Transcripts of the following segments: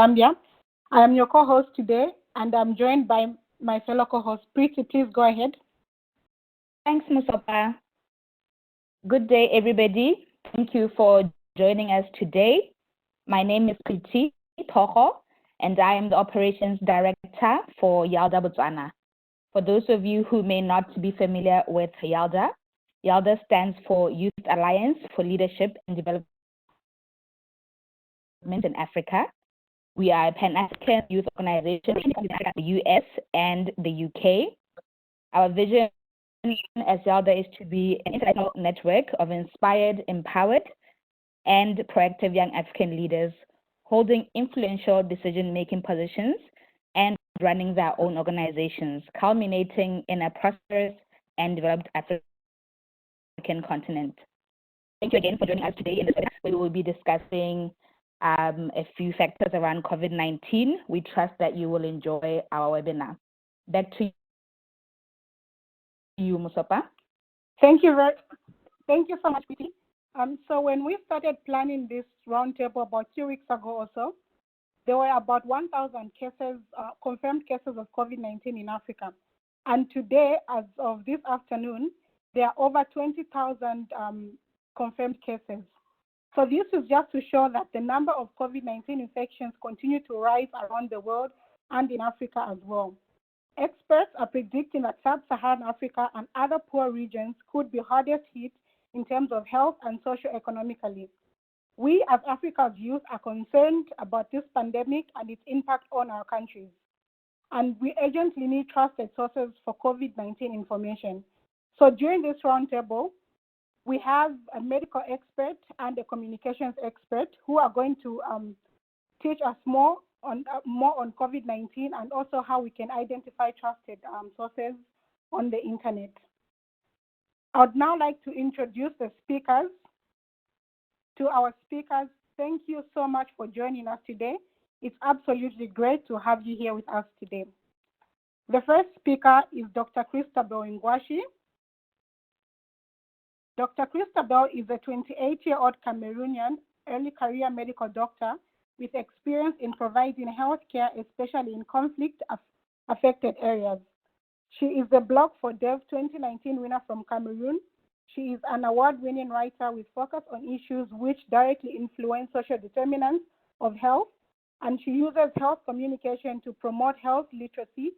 Zambia. I am your co-host today, and I'm joined by my fellow co-host, Preeti. Please go ahead. Thanks, Musopa. Good day, everybody. Thank you for joining us today. My name is Preeti Toho, and I am the Operations Director for YALDA Botswana. For those of you who may not be familiar with YALDA, YALDA stands for Youth Alliance for Leadership and Development in Africa. We are a Pan-African youth organization in the US and the UK. Our vision as YALDA is to be an international network of inspired, empowered, and proactive young African leaders holding influential decision-making positions and running their own organizations, culminating in a prosperous and developed African continent. Thank you again for joining us today in this webinar. We will be discussing a few factors around COVID-19. We trust that you will enjoy our webinar. Back to you, Musopa. Thank you so much, Preeti. So when we started planning this roundtable about 2 weeks ago or so, there were about 1,000 cases, confirmed cases of COVID-19 in Africa. And today, as of this afternoon, there are over 20,000 confirmed cases. So this is just to show that the number of COVID-19 infections continue to rise around the world and in Africa as well. Experts are predicting that sub-Saharan Africa and other poor regions could be hardest hit in terms of health and socio-economically. We as Africa's youth are concerned about this pandemic and its impact on our countries. And we urgently need trusted sources for COVID-19 information. So during this roundtable, we have a medical expert and a communications expert who are going to teach us more on COVID-19 and also how we can identify trusted sources on the internet. I would now like to introduce the speakers. To our speakers, thank you so much for joining us today. It's absolutely great to have you here with us today. The first speaker is Dr. Christabel Ngwashi. Dr. Christabel is a 28-year-old Cameroonian early career medical doctor with experience in providing healthcare, especially in conflict-affected areas. She is the Blog for Dev 2019 winner from Cameroon. She is an award-winning writer with focus on issues which directly influence social determinants of health, and she uses health communication to promote health literacy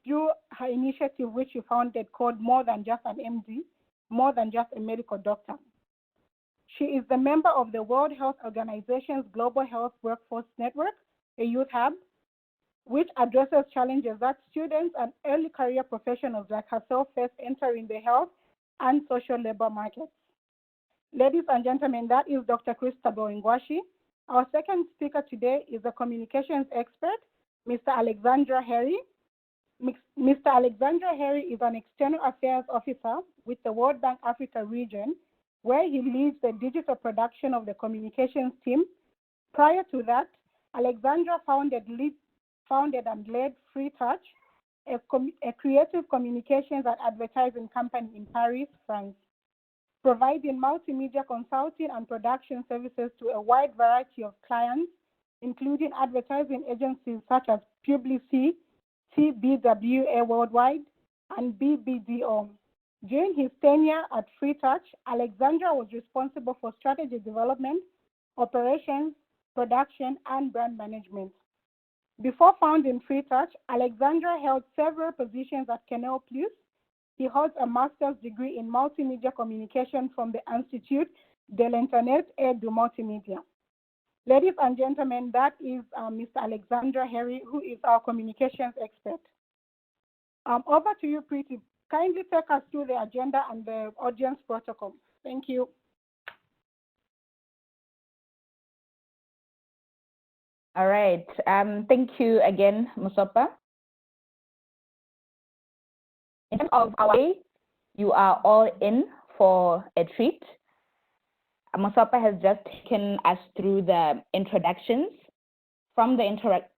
through her initiative, which she founded called More Than Just an MD, More Than Just a Medical Doctor. She is the member of the World Health Organization's Global Health Workforce Network, a youth hub, which addresses challenges that students and early career professionals like herself face entering the health and social labor markets. Ladies and gentlemen, that is Dr. Christabel Ngwashi. Our second speaker today is a communications expert, Mr. Alexandra Harry. Mr. Alexandra Harry is an external affairs officer with the World Bank Africa region, where he leads the digital production of the communications team. Prior to that, Alexandra founded and led Free Touch, a creative communications and advertising company in Paris, France, providing multimedia consulting and production services to a wide variety of clients, including advertising agencies such as Publicis, TBWA Worldwide, and BBDO. During his tenure at Free Touch, Alexandra was responsible for strategy development, operations, production, and brand management. Before founding Free Touch, Alexandra held several positions at Canal Plus. He holds a master's degree in multimedia communication from the Institut de l'Internet et du Multimédia. Ladies and gentlemen, that is Mr. Alexandra Harry, who is our communications expert. Over to you, Preeti. Kindly take us through the agenda and the audience protocol. Thank you. All right. Thank you again, Musopa. In terms of our day, you are all in for a treat. Musopa has just taken us through the introductions. From the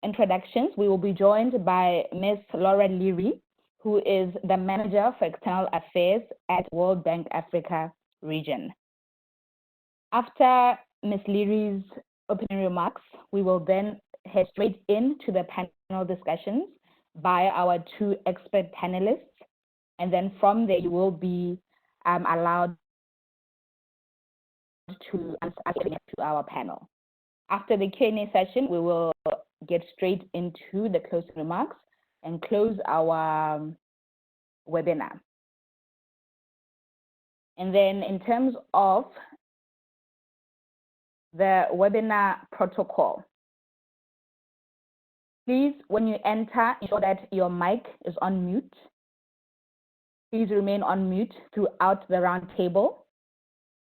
introductions, we will be joined by Ms. Laura Leary, who is the Manager for External Affairs at World Bank Africa region. After Ms. Leary's opening remarks, we will then head straight into the panel discussions by our two expert panelists. And then from there, you will be allowed to answer to our panel. After the Q&A session, we will get straight into the closing remarks and close our webinar. And then in terms of the webinar protocol, please, when you enter, ensure that your mic is on mute. Please remain on mute throughout the round table,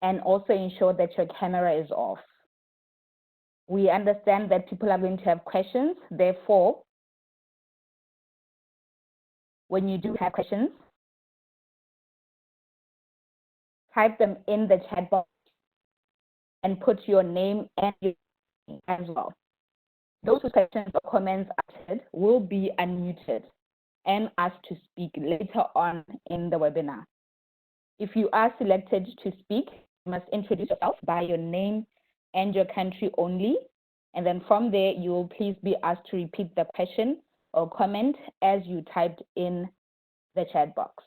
and also ensure that your camera is off. We understand that people are going to have questions. Therefore, when you do have questions, type them in the chat box and put your name and your name as well. Those questions or comments uttered will be unmuted and asked to speak later on in the webinar. If you are selected to speak, you must introduce yourself by your name and your country only. And then from there, you will please be asked to repeat the question or comment as you typed in the chat box.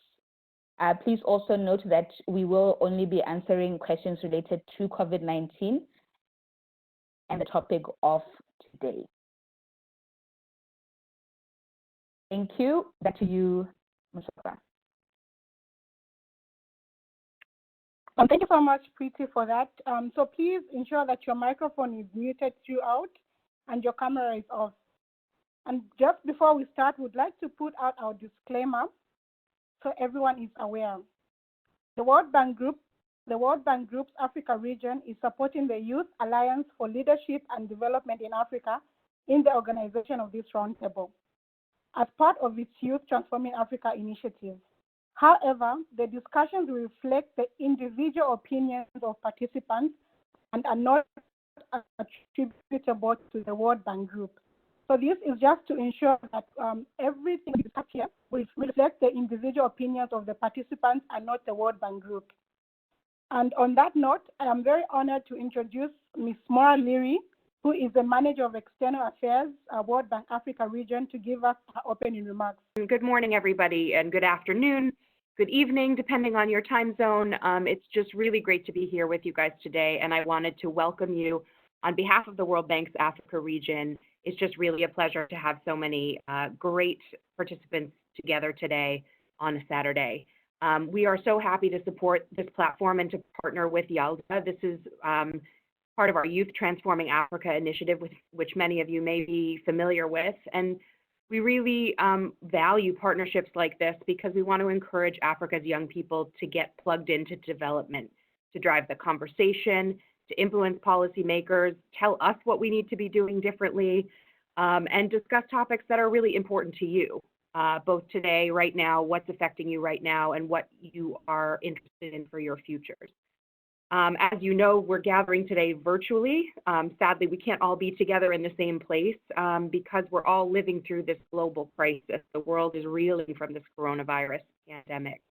Please also note that we will only be answering questions related to COVID-19 and the topic of today. Thank you. Back to you, Mustafa. Thank you so much, Preeti, for that. So please ensure that your microphone is muted throughout and your camera is off. And just before we start, we'd like to put out our disclaimer so everyone is aware. The World Bank Group's Africa region is supporting the Youth Alliance for Leadership and Development in Africa in the organization of this roundtable as part of its Youth Transforming Africa initiative. However, the discussions reflect the individual opinions of participants and are not attributable to the World Bank Group. So this is just to ensure that everything discussed here will reflect the individual opinions of the participants and not the World Bank Group. And on that note, I am very honored to introduce Ms. Maura Leary, who is the Manager of External Affairs, World Bank Africa region, to give us her opening remarks. Good morning, everybody, and good afternoon, good evening, depending on your time zone. It's just really great to be here with you guys today, and I wanted to welcome you on behalf of the World Bank's Africa region. It's just really a pleasure to have so many great participants together today on a Saturday. We are so happy to support this platform and to partner with YALDA. This is part of our Youth Transforming Africa initiative, which many of you may be familiar with. And we really value partnerships like this because we want to encourage Africa's young people to get plugged into development, to drive the conversation, to influence policymakers, tell us what we need to be doing differently, and discuss topics that are really important to you, both today, right now, what's affecting you right now, and what you are interested in for your futures. As you know, we're gathering today virtually. Sadly, we can't all be together in the same place because we're all living through this global crisis. The world is reeling from this coronavirus pandemic.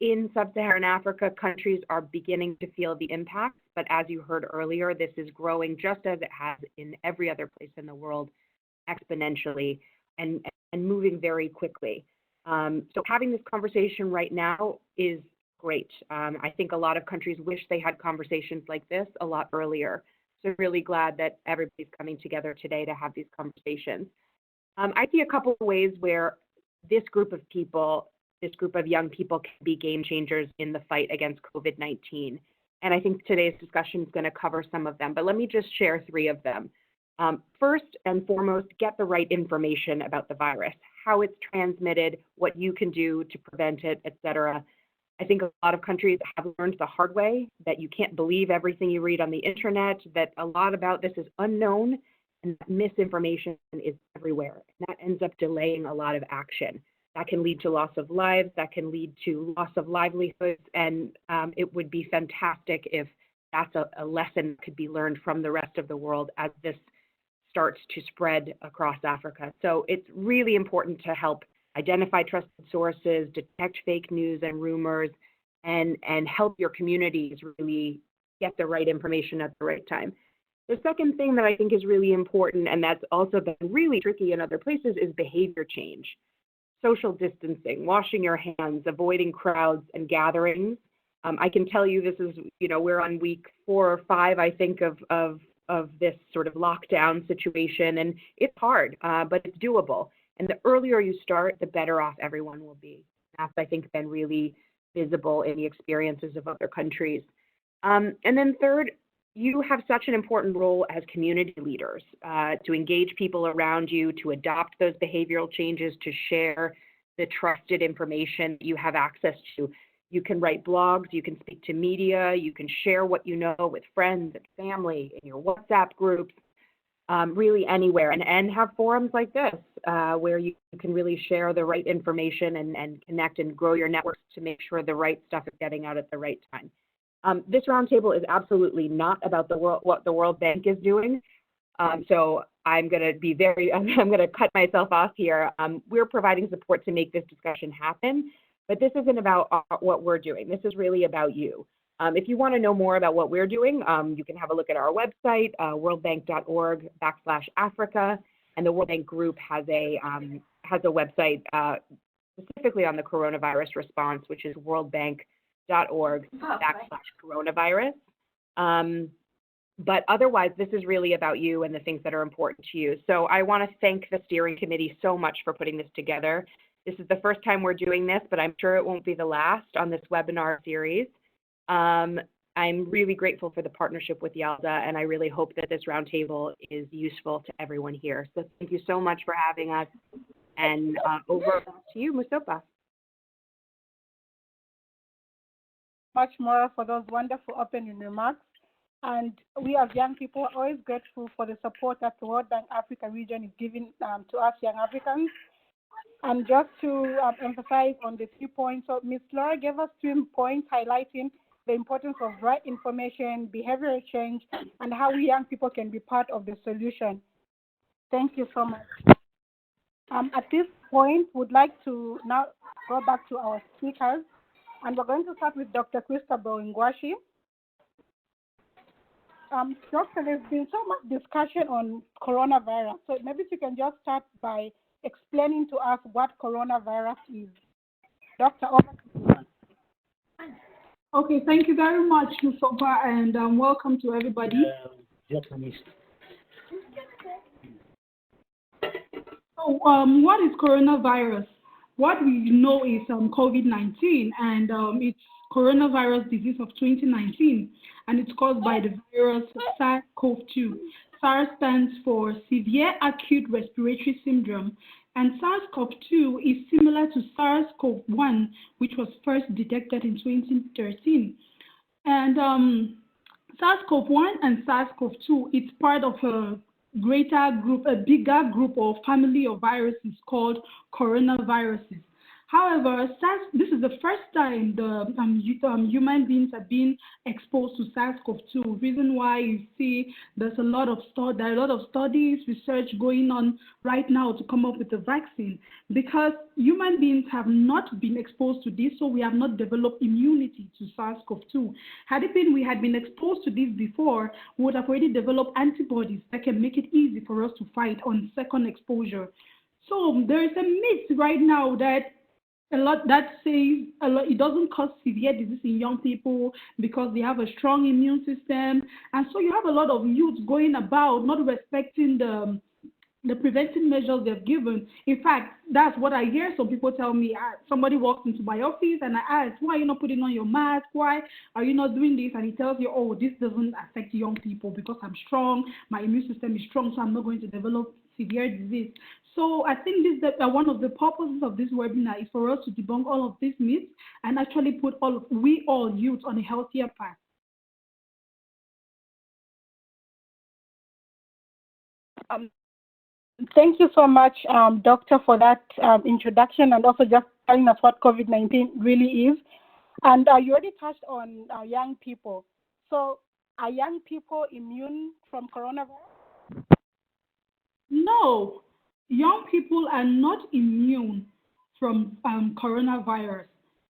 In sub-Saharan Africa, countries are beginning to feel the impact, but as you heard earlier, this is growing just as it has in every other place in the world, exponentially and moving very quickly. So having this conversation right now is great. I think a lot of countries wish they had conversations like this a lot earlier. So really glad that everybody's coming together today to have these conversations. I see a couple of ways where this group of people, this group of young people, can be game changers in the fight against COVID-19. And I think today's discussion is going to cover some of them, but let me just share three of them. First and foremost, get the right information about the virus, how it's transmitted, what you can do to prevent it, et cetera. I think a lot of countries have learned the hard way that you can't believe everything you read on the internet, that a lot about this is unknown, and that misinformation is everywhere. And that ends up delaying a lot of action. That can lead to loss of lives, that can lead to loss of livelihoods, and it would be fantastic if that's a lesson that could be learned from the rest of the world as this starts to spread across Africa. So it's really important to help identify trusted sources, detect fake news and rumors, and help your communities really get the right information at the right time. The second thing that I think is really important, and that's also been really tricky in other places, is behavior change. Social distancing, washing your hands, avoiding crowds and gatherings. I can tell you this is, we're on week 4 or 5, I think, of this sort of lockdown situation, and it's hard, but it's doable. And the earlier you start, the better off everyone will be. That's, I think, been really visible in the experiences of other countries. And then third, you have such an important role as community leaders to engage people around you, to adopt those behavioral changes, to share the trusted information you have access to. You can write blogs, you can speak to media, you can share what you know with friends and family in your WhatsApp groups, really anywhere, and have forums like this where you can really share the right information and connect and grow your networks to make sure the right stuff is getting out at the right time. This roundtable is absolutely not about what the World Bank is doing. So I'm going to be I'm going to cut myself off here. We're providing support to make this discussion happen, but this isn't about what we're doing. This is really about you. If you want to know more about what we're doing, you can have a look at our website, worldbank.org/Africa, and the World Bank Group has a website specifically on the coronavirus response, which is worldbank.org/coronavirus. But otherwise, this is really about you and the things that are important to you. So I want to thank the steering committee so much for putting this together. This is the first time we're doing this, but I'm sure it won't be the last on this webinar series. I'm really grateful for the partnership with YALDA, and I really hope that this roundtable is useful to everyone here. So thank you so much for having us, and over to you, Mustafa. Much more for those wonderful opening remarks. And we as young people are always grateful for the support that the World Bank Africa region is giving to us young Africans. And just to emphasize on the 3 points, so Ms. Laura gave us 3 points highlighting the importance of right information, behavioral change, and how we young people can be part of the solution. Thank you so much. At this point, we'd like to now go back to our speakers, and we're going to start with Dr. Christabel Ngwashi. Doctor, there's been so much discussion on coronavirus, so maybe you can just start by explaining to us what coronavirus is. Doctor, over to you. Okay, thank you very much, Mustafa, and welcome to everybody. So, what is coronavirus? What we know is COVID-19, and it's coronavirus disease of 2019, and it's caused by the virus SARS-CoV-2. SARS stands for Severe Acute Respiratory Syndrome, and SARS-CoV-2 is similar to SARS-CoV-1, which was first detected in 2013. And SARS-CoV-1 and SARS-CoV-2, it's part of a greater group, a bigger group or family of viruses called coronaviruses. However, this is the first time the human beings have been exposed to SARS-CoV-2. Reason why you see there are a lot of studies, research going on right now to come up with a vaccine, because human beings have not been exposed to this, so we have not developed immunity to SARS-CoV-2. Had it been we had been exposed to this before, we would have already developed antibodies that can make it easy for us to fight on second exposure. So there is a myth right now that says it doesn't cause severe disease in young people because they have a strong immune system, and so you have a lot of youth going about not respecting the preventive measures they've given. In fact, that's what I hear some people tell me. Somebody walks into my office and I ask, why are you not putting on your mask? Why are you not doing this? And he tells you, oh, this doesn't affect young people because I'm strong, my immune system is strong, so I'm not going to develop severe disease. So I think this one of the purposes of this webinar is for us to debunk all of these myths and actually put all youth on a healthier path. Thank you so much, Doctor, for that introduction and also just telling us what COVID-19 really is. And you already touched on young people. So are young people immune from coronavirus? No, young people are not immune from coronavirus.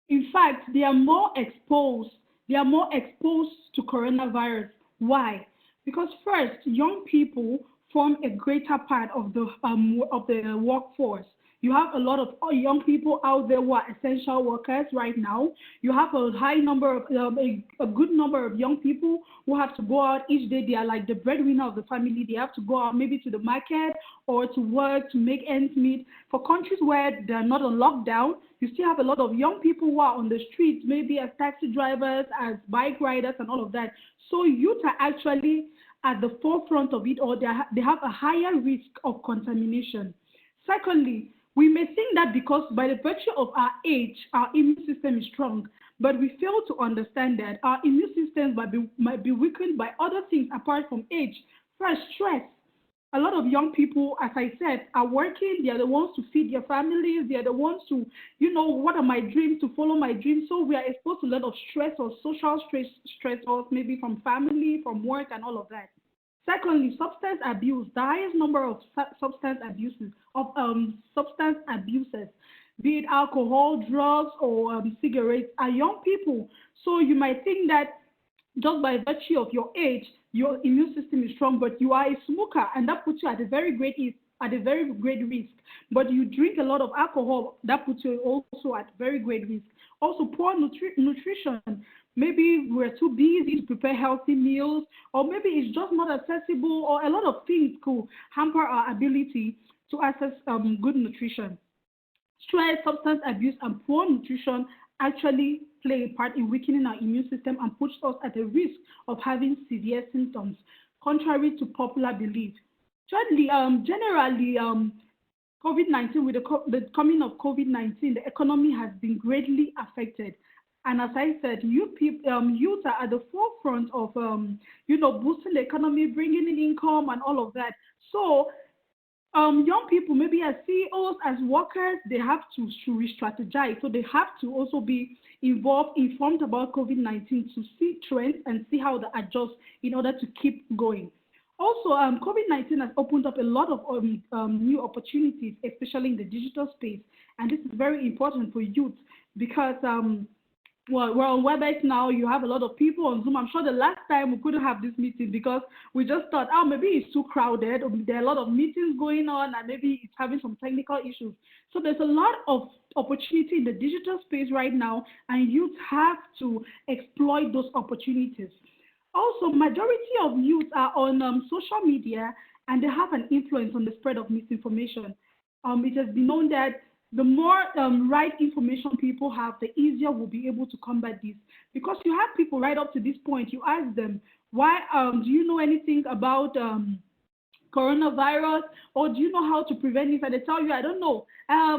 In fact, they are more exposed to coronavirus. Why? Because first, young people form a greater part of the workforce. You have a lot of young people out there who are essential workers right now. You have a high number of a good number of young people who have to go out each day. They are like the breadwinner of the family. They have to go out maybe to the market or to work to make ends meet. For countries where they are not on lockdown, you still have a lot of young people who are on the streets, maybe as taxi drivers, as bike riders, and all of that. So youth are actually at the forefront of it, or they have a higher risk of contamination. Secondly, we may think that because by the virtue of our age, our immune system is strong, but we fail to understand that our immune systems might be weakened by other things apart from age. First, stress. A lot of young people, as I said, are working. They are the ones to feed their families. They are the ones to, what are my dreams, to follow my dreams. So we are exposed to a lot of stress or social stressors, maybe from family, from work, and all of that. Secondly, substance abuse. The highest number of substance abuses, be it alcohol, drugs, or cigarettes, are young people. So you might think that just by virtue of your age, your immune system is strong, but you are a smoker, and that puts you at a very great risk. But you drink a lot of alcohol, that puts you also at very great risk. Also, poor nutrition. Maybe we're too busy to prepare healthy meals, or maybe it's just not accessible, or a lot of things could hamper our ability to access good nutrition. Stress, substance abuse, and poor nutrition actually play a part in weakening our immune system and puts us at a risk of having severe symptoms, contrary to popular belief. Thirdly, generally, COVID-19, with the coming of COVID-19, the economy has been greatly affected. And as I said, youth are at the forefront of, boosting the economy, bringing in income and all of that. So young people, maybe as CEOs, as workers, they have to re-strategize. So they have to also be informed about COVID-19 to see trends and see how they adjust in order to keep going. Also, COVID-19 has opened up a lot of new opportunities, especially in the digital space. And this is very important for youth because well, we're on WebEx now. You have a lot of people on Zoom. I'm sure the last time we couldn't have this meeting because we just thought, oh, maybe it's too crowded. Or there are a lot of meetings going on and maybe it's having some technical issues. So there's a lot of opportunity in the digital space right now, and youth have to exploit those opportunities. Also, majority of youth are on social media, and they have an influence on the spread of misinformation. It has been known that the more right information people have, the easier we'll be able to combat this. Because you have people right up to this point, you ask them, why do you know anything about coronavirus, or do you know how to prevent this? And they tell you, I don't know.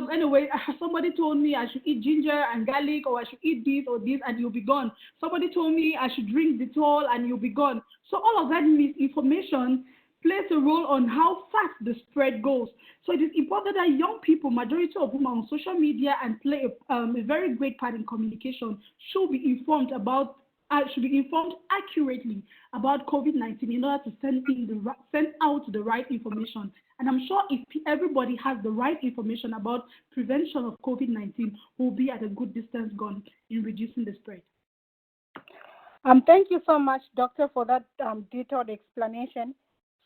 Anyway, somebody told me I should eat ginger and garlic, or I should eat this or this, and you'll be gone. Somebody told me I should drink Dettol, and you'll be gone. So all of that misinformation plays a role on how fast the spread goes. So it is important that young people, majority of whom are on social media and play a very great part in communication, should be informed accurately about COVID-19 in order to send out the right information. And I'm sure if everybody has the right information about prevention of COVID-19, we'll be at a good distance gone in reducing the spread. Thank you so much, Doctor, for that detailed explanation.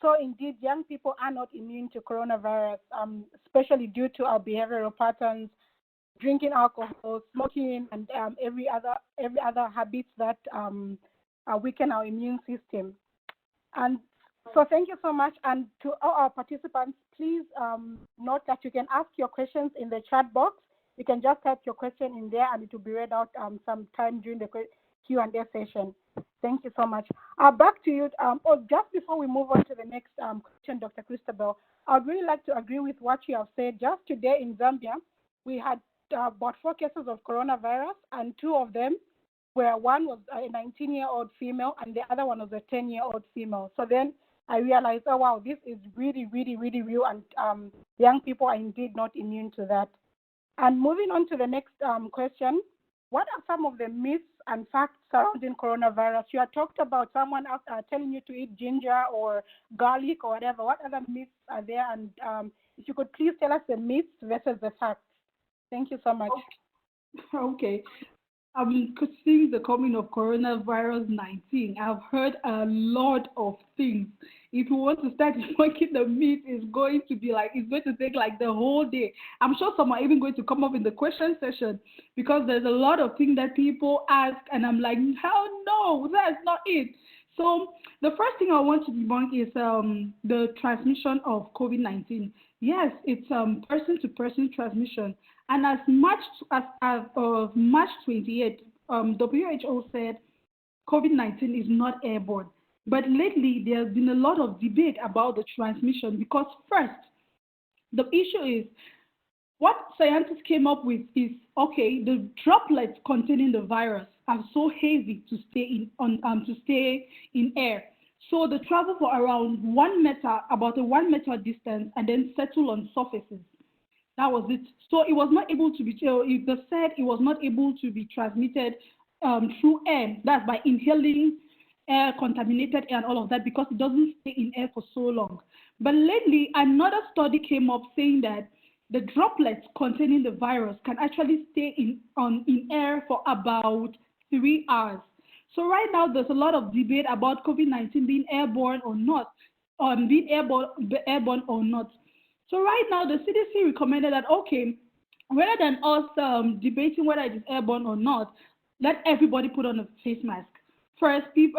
So indeed, young people are not immune to coronavirus, especially due to our behavioral patterns, drinking alcohol, smoking, and every other habits that weaken our immune system. And so thank you so much. And to all our participants, please note that you can ask your questions in the chat box. You can just type your question in there, and it will be read out sometime during the Q&A session. Thank you so much. Back to you. Just before we move on to the next question, Dr. Christabel, I'd really like to agree with what you have said. Just today in Zambia, we had about 4 cases of coronavirus, and 2 of them where one was a 19-year-old female and the other one was a 10-year-old female. So then I realized, oh, wow, this is really, really, really real, and young people are indeed not immune to that. And moving on to the next question, what are some of the myths and facts surrounding coronavirus? You had talked about someone telling you to eat ginger or garlic or whatever. What other myths are there? And if you could please tell us the myths versus the facts. Thank you so much. Okay. Seeing the coming of coronavirus 19, I've heard a lot of things. If you want to start debunking the myth, it's going to take like the whole day. I'm sure some are even going to come up in the question session because there's a lot of things that people ask, and I'm like, hell no, that's not it. So the first thing I want to debunk is the transmission of COVID-19. Yes, it's person-to-person transmission. And as of March 28th, WHO said COVID-19 is not airborne. But lately, there's been a lot of debate about the transmission because first, the issue is what scientists came up with is okay, the droplets containing the virus are so heavy to stay in air. So they travel for around 1 meter, about a 1 meter distance, and then settle on surfaces. That was it. So it was not able to be, they said it was not able to be transmitted through air. That's by inhaling air, contaminated air and all of that because it doesn't stay in air for so long. But lately, another study came up saying that the droplets containing the virus can actually stay in air for about 3 hours. So right now, there's a lot of debate about COVID-19 being airborne or not, being airborne or not. So right now, the CDC recommended that, okay, rather than us debating whether it is airborne or not, let everybody put on a face mask. First, the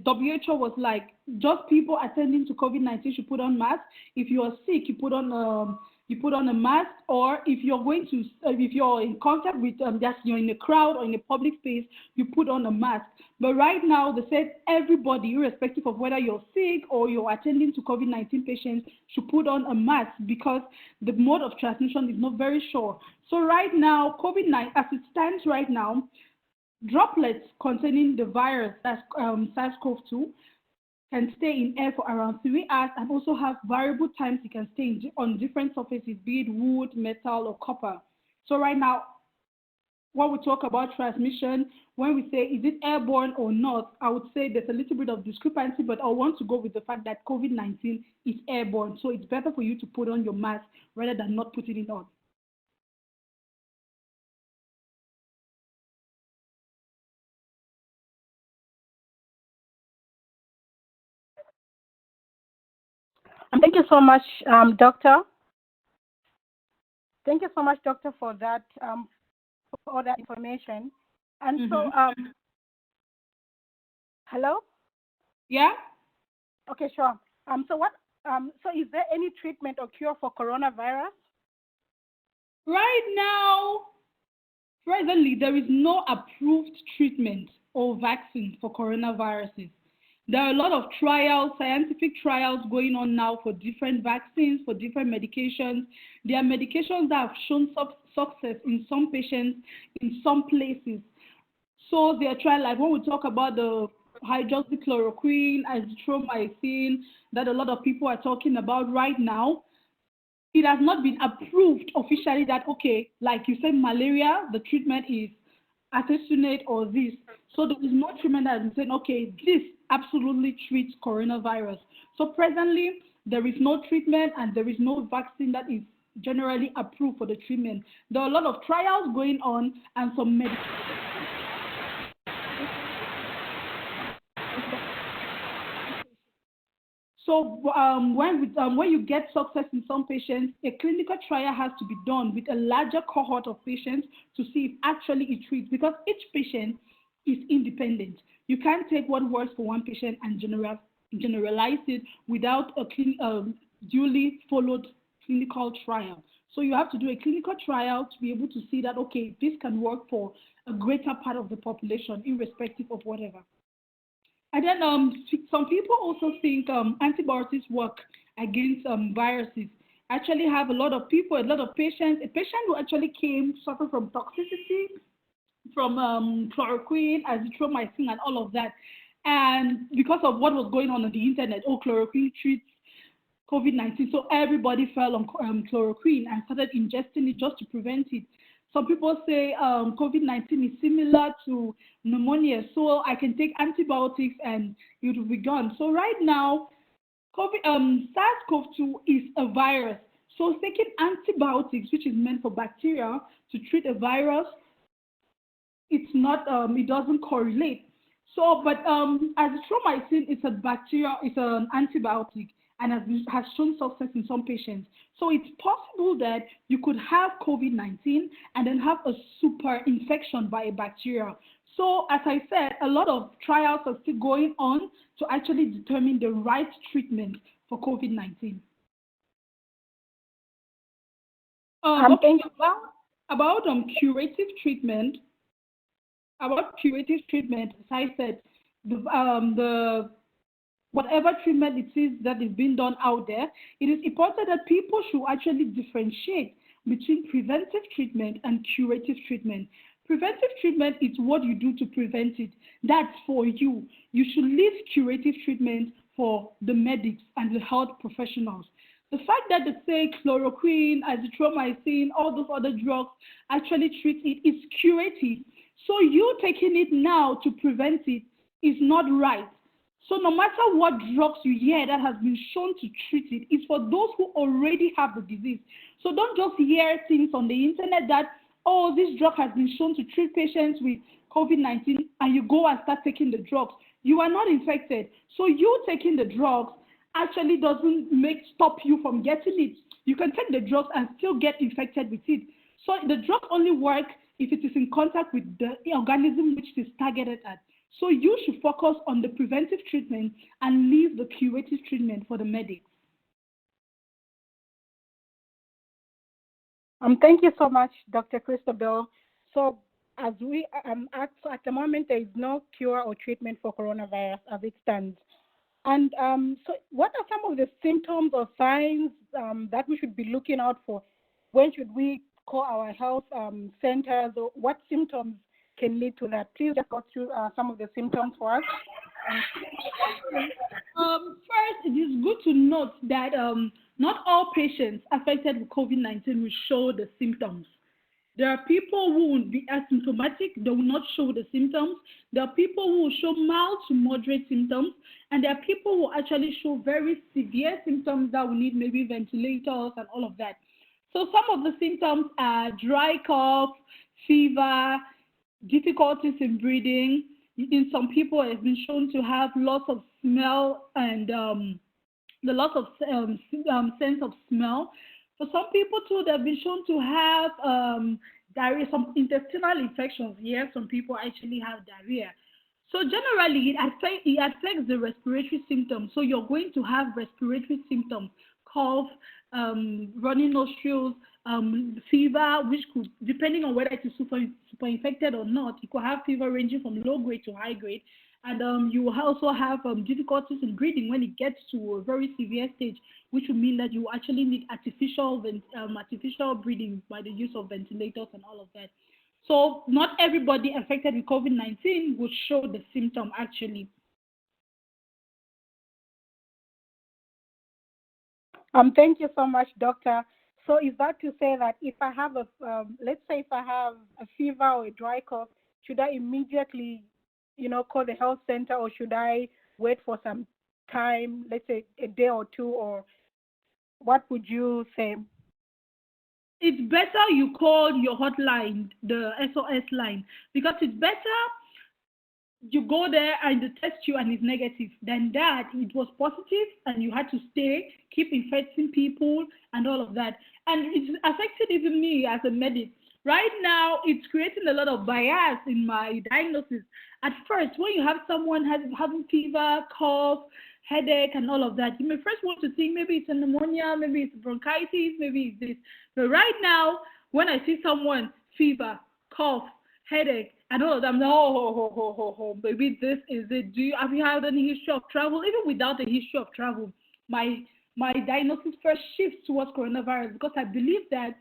WHO was like, just people attending to COVID-19 should put on masks. If you are sick, you put on a mask, or if you're in contact with you're in a crowd or in a public space, you put on a mask. But right now, they said everybody, irrespective of whether you're sick or you're attending to COVID-19 patients, should put on a mask because the mode of transmission is not very sure. So right now, COVID-19, as it stands right now, droplets containing the virus, that's SARS-CoV-2, can stay in air for around 3 hours and also have variable times it can stay on different surfaces, be it wood, metal, or copper. So right now, when we talk about transmission, when we say is it airborne or not, I would say there's a little bit of discrepancy, but I want to go with the fact that COVID-19 is airborne. So it's better for you to put on your mask rather than not putting it on. Thank you so much, Doctor. Thank you so much, Doctor, for that for all that information. And so, hello? Yeah? Okay, sure. So is there any treatment or cure for coronavirus? Right now, presently, there is no approved treatment or vaccine for coronaviruses. There are a lot of trials, scientific trials going on now for different vaccines, for different medications. There are medications that have shown success in some patients, in some places. So they are trying, like when we talk about the hydroxychloroquine, azithromycin, that a lot of people are talking about right now, it has not been approved officially that, okay, like you said, malaria, the treatment is artesunate or this. So there is no treatment that is saying, okay, this absolutely treats coronavirus. So presently, there is no treatment and there is no vaccine that is generally approved for the treatment. There are a lot of trials going on and some medications. So when you get success in some patients, a clinical trial has to be done with a larger cohort of patients to see if actually it treats, because each patient is independent. You can't take what works for one patient and generalize it without a duly followed clinical trial. So you have to do a clinical trial to be able to see that, okay, this can work for a greater part of the population, irrespective of whatever. And then some people also think antibiotics work against viruses. Actually have a lot of people, a lot of patients, a patient who actually came suffering from toxicity, from chloroquine, azithromycin, and all of that. And because of what was going on the internet, chloroquine treats COVID-19. So everybody fell on chloroquine and started ingesting it just to prevent it. Some people say COVID-19 is similar to pneumonia, so I can take antibiotics and it will be gone. So right now, SARS-CoV-2 is a virus. So taking antibiotics, which is meant for bacteria, to treat a virus it's not, it doesn't correlate. So, but azithromycin is a bacteria, it's an antibiotic, and has shown success in some patients. So it's possible that you could have COVID-19 and then have a super infection by a bacteria. So as I said, a lot of trials are still going on to actually determine the right treatment for COVID-19. About curative treatment. About curative treatment, as I said, the whatever treatment it is that is being done out there, it is important that people should actually differentiate between preventive treatment and curative treatment. Preventive treatment is what you do to prevent it. That's for you. You should leave curative treatment for the medics and the health professionals. The fact that they say chloroquine, azithromycin, all those other drugs actually treat it is curative. So you taking it now to prevent it is not right. So no matter what drugs you hear that has been shown to treat it, it's for those who already have the disease. So don't just hear things on the internet that, oh, this drug has been shown to treat patients with COVID-19, and you go and start taking the drugs. You are not infected. So you taking the drugs actually doesn't stop you from getting it. You can take the drugs and still get infected with it. So the drug only works if it is in contact with the organism which it is targeted at. So you should focus on the preventive treatment and leave the curative treatment for the medics. Thank you so much, Dr. Christabel. So as we at the moment, there is no cure or treatment for coronavirus as it stands. And so what are some of the symptoms or signs that we should be looking out for? When should we call our health centers, or what symptoms can lead to that? Please just go through some of the symptoms for us. First, it is good to note that not all patients affected with COVID-19 will show the symptoms. There are people who will be asymptomatic, they will not show the symptoms. There are people who will show mild to moderate symptoms, and there are people who actually show very severe symptoms that will need maybe ventilators and all of that. So some of the symptoms are dry cough, fever, difficulties in breathing. In some people, it has been shown to have loss of smell and the loss of sense of smell. For some people too, they've been shown to have diarrhea, some intestinal infections. Yes, some people actually have diarrhea. So generally, it affects the respiratory symptoms. So you're going to have respiratory symptoms, cough, runny nostrils, fever, which could, depending on whether it is super infected or not, you could have fever ranging from low grade to high grade. And you will also have difficulties in breathing when it gets to a very severe stage, which will mean that you actually need artificial breathing by the use of ventilators and all of that. So not everybody affected with COVID-19 will show the symptom actually. Thank you so much, Doctor. So is that to say that if I have let's say if I have a fever or a dry cough, should I immediately, call the health center, or should I wait for some time, let's say a day or two, or what would you say? It's better you call your hotline, the SOS line, because it's better you go there and they test you and it's negative than that it was positive and you had to stay, keep infecting people and all of that. And it's affected even me as a medic. Right now, it's creating a lot of bias in my diagnosis. At first, when you have someone having fever, cough, headache, and all of that, you may first want to think maybe it's a pneumonia, maybe it's bronchitis, maybe it's this. But right now, when I see someone, fever, cough, headache, and all of them, maybe this is it. Have you had any history of travel? Even without a history of travel, my diagnosis first shifts towards coronavirus, because I believe that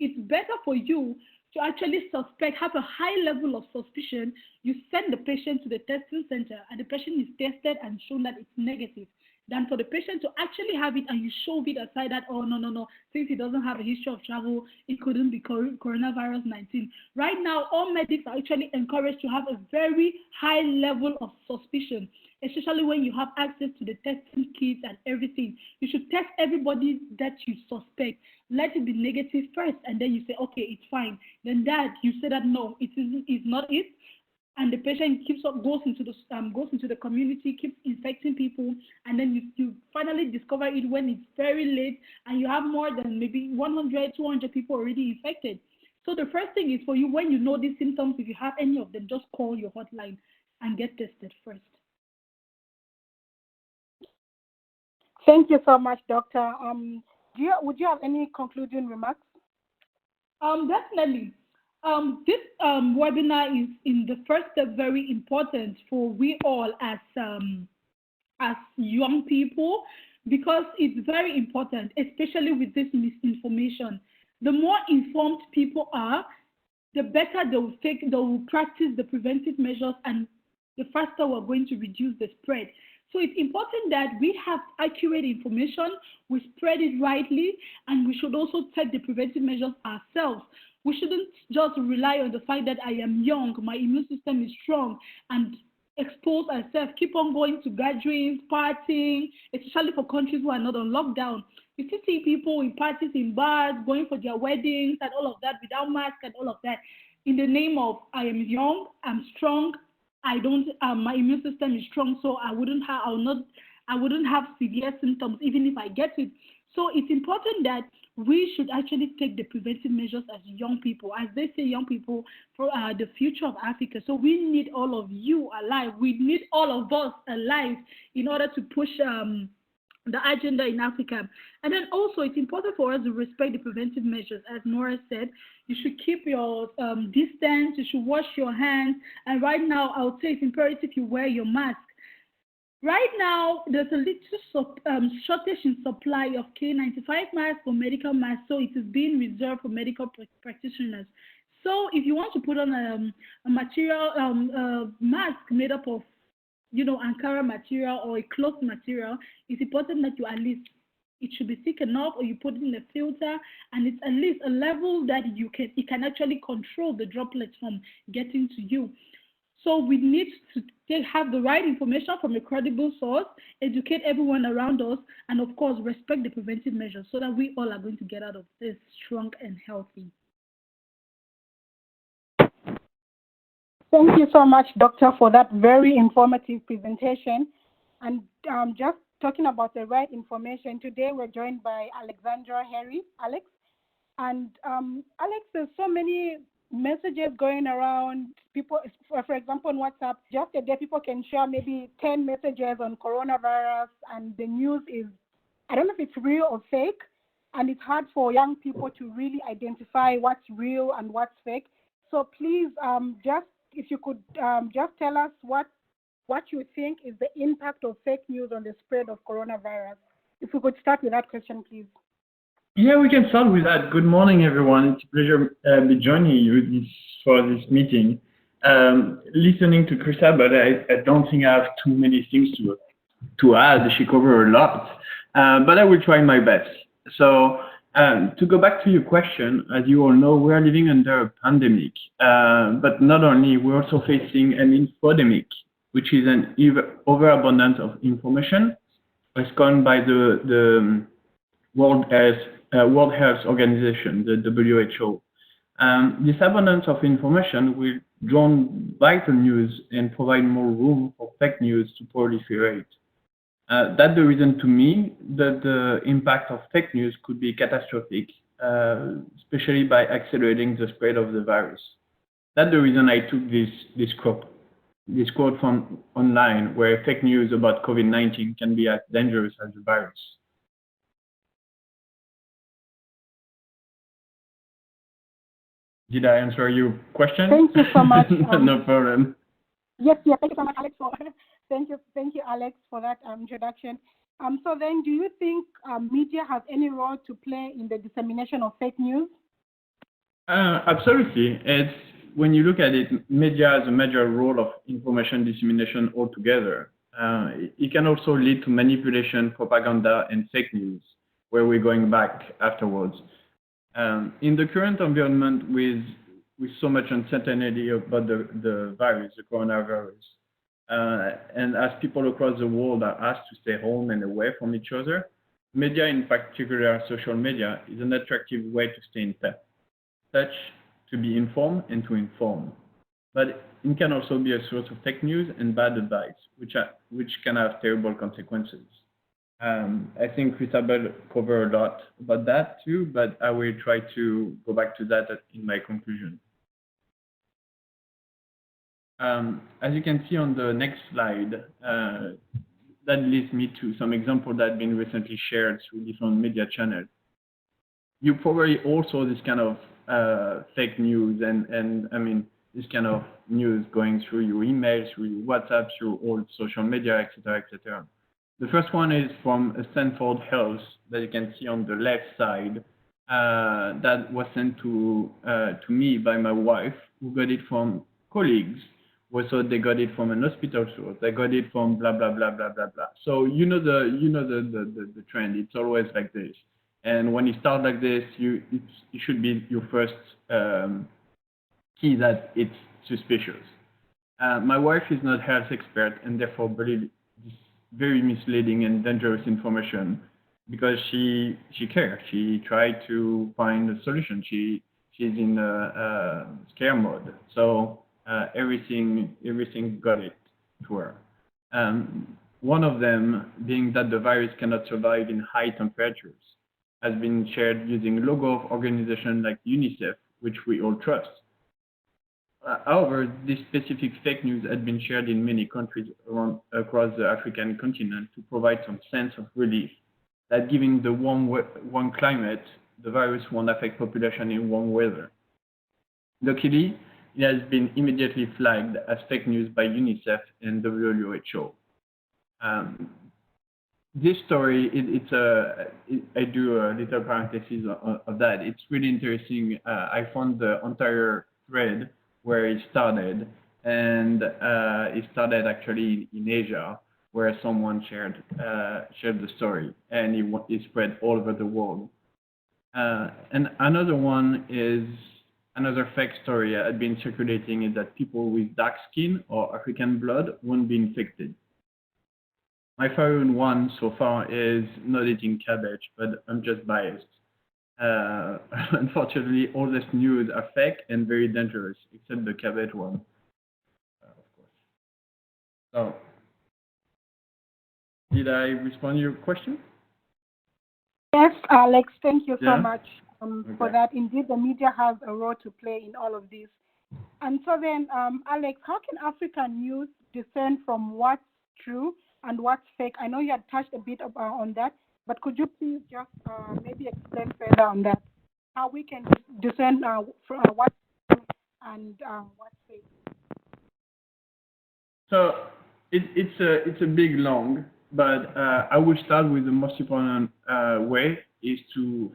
it's better for you to actually suspect, have a high level of suspicion. You send the patient to the testing center and the patient is tested and shown that it's negative. than for the patient to actually have it and you shove it aside that, oh, no, since he doesn't have a history of travel, it couldn't be coronavirus 19. Right now, all medics are actually encouraged to have a very high level of suspicion, especially when you have access to the testing kits and everything. You should test everybody that you suspect. Let it be negative first, and then you say, okay, it's fine. Then that you say that no, it's not it, and the patient goes into the community, keeps infecting people, and then you finally discover it when it's very late, and you have more than maybe 100, 200 people already infected. So the first thing is for you, when you know these symptoms, if you have any of them, just call your hotline and get tested first. Thank you so much, Doctor. Would you have any concluding remarks? Definitely. This webinar is in the first step very important for we all as young people, because it's very important, especially with this misinformation. The more informed people are, the better they will practice the preventive measures, and the faster we're going to reduce the spread. So it's important that we have accurate information, we spread it rightly, and we should also take the preventive measures ourselves. We shouldn't just rely on the fact that I am young, my immune system is strong, and expose ourselves, keep on going to gatherings, partying, especially for countries who are not on lockdown. You still see people in parties, in bars, going for their weddings and all of that without masks and all of that, in the name of I am young, I'm strong, my immune system is strong, so I wouldn't have severe symptoms even if I get it. So it's important that we should actually take the preventive measures as young people. As they say, young people for the future of Africa. So we need all of you alive. We need all of us alive in order to push the agenda in Africa. And then also it's important for us to respect the preventive measures. As Nora said, you should keep your distance, you should wash your hands. And right now, I would say it's imperative you wear your mask. Right now, there's a little shortage in supply of K95 masks or medical masks, so it is being reserved for medical practitioners. So if you want to put on a material mask made up of, Ankara material or a cloth material, it's important that it should be thick enough, or you put it in a filter, and it's at least a level that it can actually control the droplets from getting to you. So we need to have the right information from a credible source, educate everyone around us, and of course, respect the preventive measures so that we all are going to get out of this strong and healthy. Thank you so much, Doctor, for that very informative presentation. And just talking about the right information, today we're joined by Alexandra Harry. Alex. And Alex, there's so many messages going around. People, for example, on WhatsApp, just a day people can share maybe 10 messages on coronavirus, and the news is, I don't know if it's real or fake, and it's hard for young people to really identify what's real and what's fake. So please, if you could just tell us what you think is the impact of fake news on the spread of coronavirus. If we could start with that question, please. Yeah, we can start with that. Good morning, everyone. It's a pleasure to be joining you for this meeting. Listening to Krista, but I don't think I have too many things to add. She covered a lot, but I will try my best. So to go back to your question, as you all know, we are living under a pandemic, but not only, we're also facing an infodemic, which is an overabundance of information, as coined by the World Health Organization, the WHO. This abundance of information will drown vital news and provide more room for fake news to proliferate. That's the reason to me that the impact of fake news could be catastrophic, especially by accelerating the spread of the virus. That's the reason I took this quote from online, where fake news about COVID-19 can be as dangerous as the virus. Did I answer your question? Thank you so much. No problem. Yes, thank you so much, Alex. Thank you, Alex, for that introduction. So then, do you think media has any role to play in the dissemination of fake news? Absolutely. When you look at it, media has a major role of information dissemination altogether. It can also lead to manipulation, propaganda, and fake news, where we're going back afterwards. In the current environment with so much uncertainty about the virus, the coronavirus, and as people across the world are asked to stay home and away from each other, media, in particular social media, is an attractive way to stay in touch, to be informed and to inform. But it can also be a source of fake news and bad advice, which can have terrible consequences. I think Christabel covered a lot about that too, but I will try to go back to that in my conclusion. As you can see on the next slide, that leads me to some examples that have been recently shared through different media channels. You probably also this kind of fake news and I mean, this kind of news going through your emails, through your WhatsApp, through all social media, etc., etc. The first one is from Stanford Health that you can see on the left side that was sent to me by my wife, who got it from colleagues. Also, they got it from an hospital source. They got it from blah blah blah blah blah blah. So you know the trend. It's always like this. And when you start like this, it should be your first key that it's suspicious. My wife is not a health expert and therefore believes this very misleading and dangerous information because she cares. She tried to find a solution. She's in a scare mode. So everything got it to her. One of them being that the virus cannot survive in high temperatures has been shared using logo of organizations like UNICEF, which we all trust. However, this specific fake news had been shared in many countries across the African continent to provide some sense of relief that given the warm climate, the virus won't affect population in warm weather. Luckily, it has been immediately flagged as fake news by UNICEF and WHO. This story, I do a little parenthesis of that. It's really interesting. I found the entire thread where it started, and it started actually in Asia, where someone shared the story, and it spread all over the world. And another one is another fake story had been circulating is that people with dark skin or African blood won't be infected. My favorite one so far is not eating cabbage, but I'm just biased. Unfortunately, all this news are fake and very dangerous, except the cabbage one, of course. So, did I respond to your question? Yes, Alex, thank you so much Okay. for that. Indeed, the media has a role to play in all of this. And so then, Alex, how can African news discern from what's true and what's fake? I know you had touched a bit on that, but could you please just maybe explain further on that? How we can discern from what's true and what's fake? So it's a big long, but I will start with the most important way is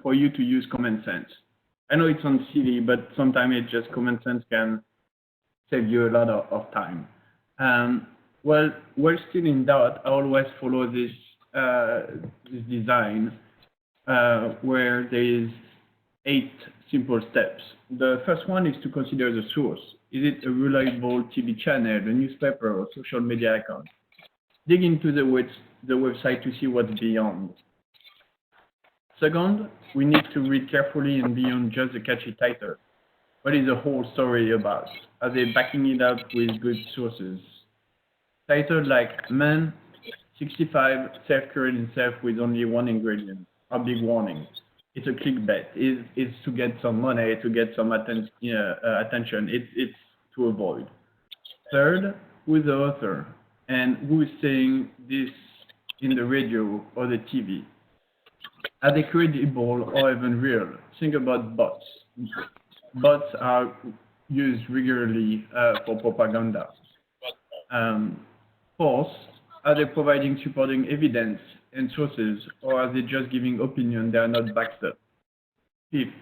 for you to use common sense. I know it sounds silly, but sometimes it's just common sense can save you a lot of time. Well, still in doubt, I always follow this design where there is 8 simple steps. The first one is to consider the source. Is it a reliable TV channel, a newspaper, or social media account? Dig into the website to see what's beyond. Second, we need to read carefully and beyond just the catchy title. What is the whole story about? Are they backing it up with good sources? Titles like Man, 65, self-cured himself with only one ingredient, are big warnings. It's a clickbait. It's to get some money, to get some attention. It's to avoid. Third, who is the author? And who is saying this in the radio or the TV? Are they credible or even real? Think about bots. Bots are used regularly for propaganda. Fourth, are they providing supporting evidence and sources, or are they just giving opinion they are not backed up? Fifth,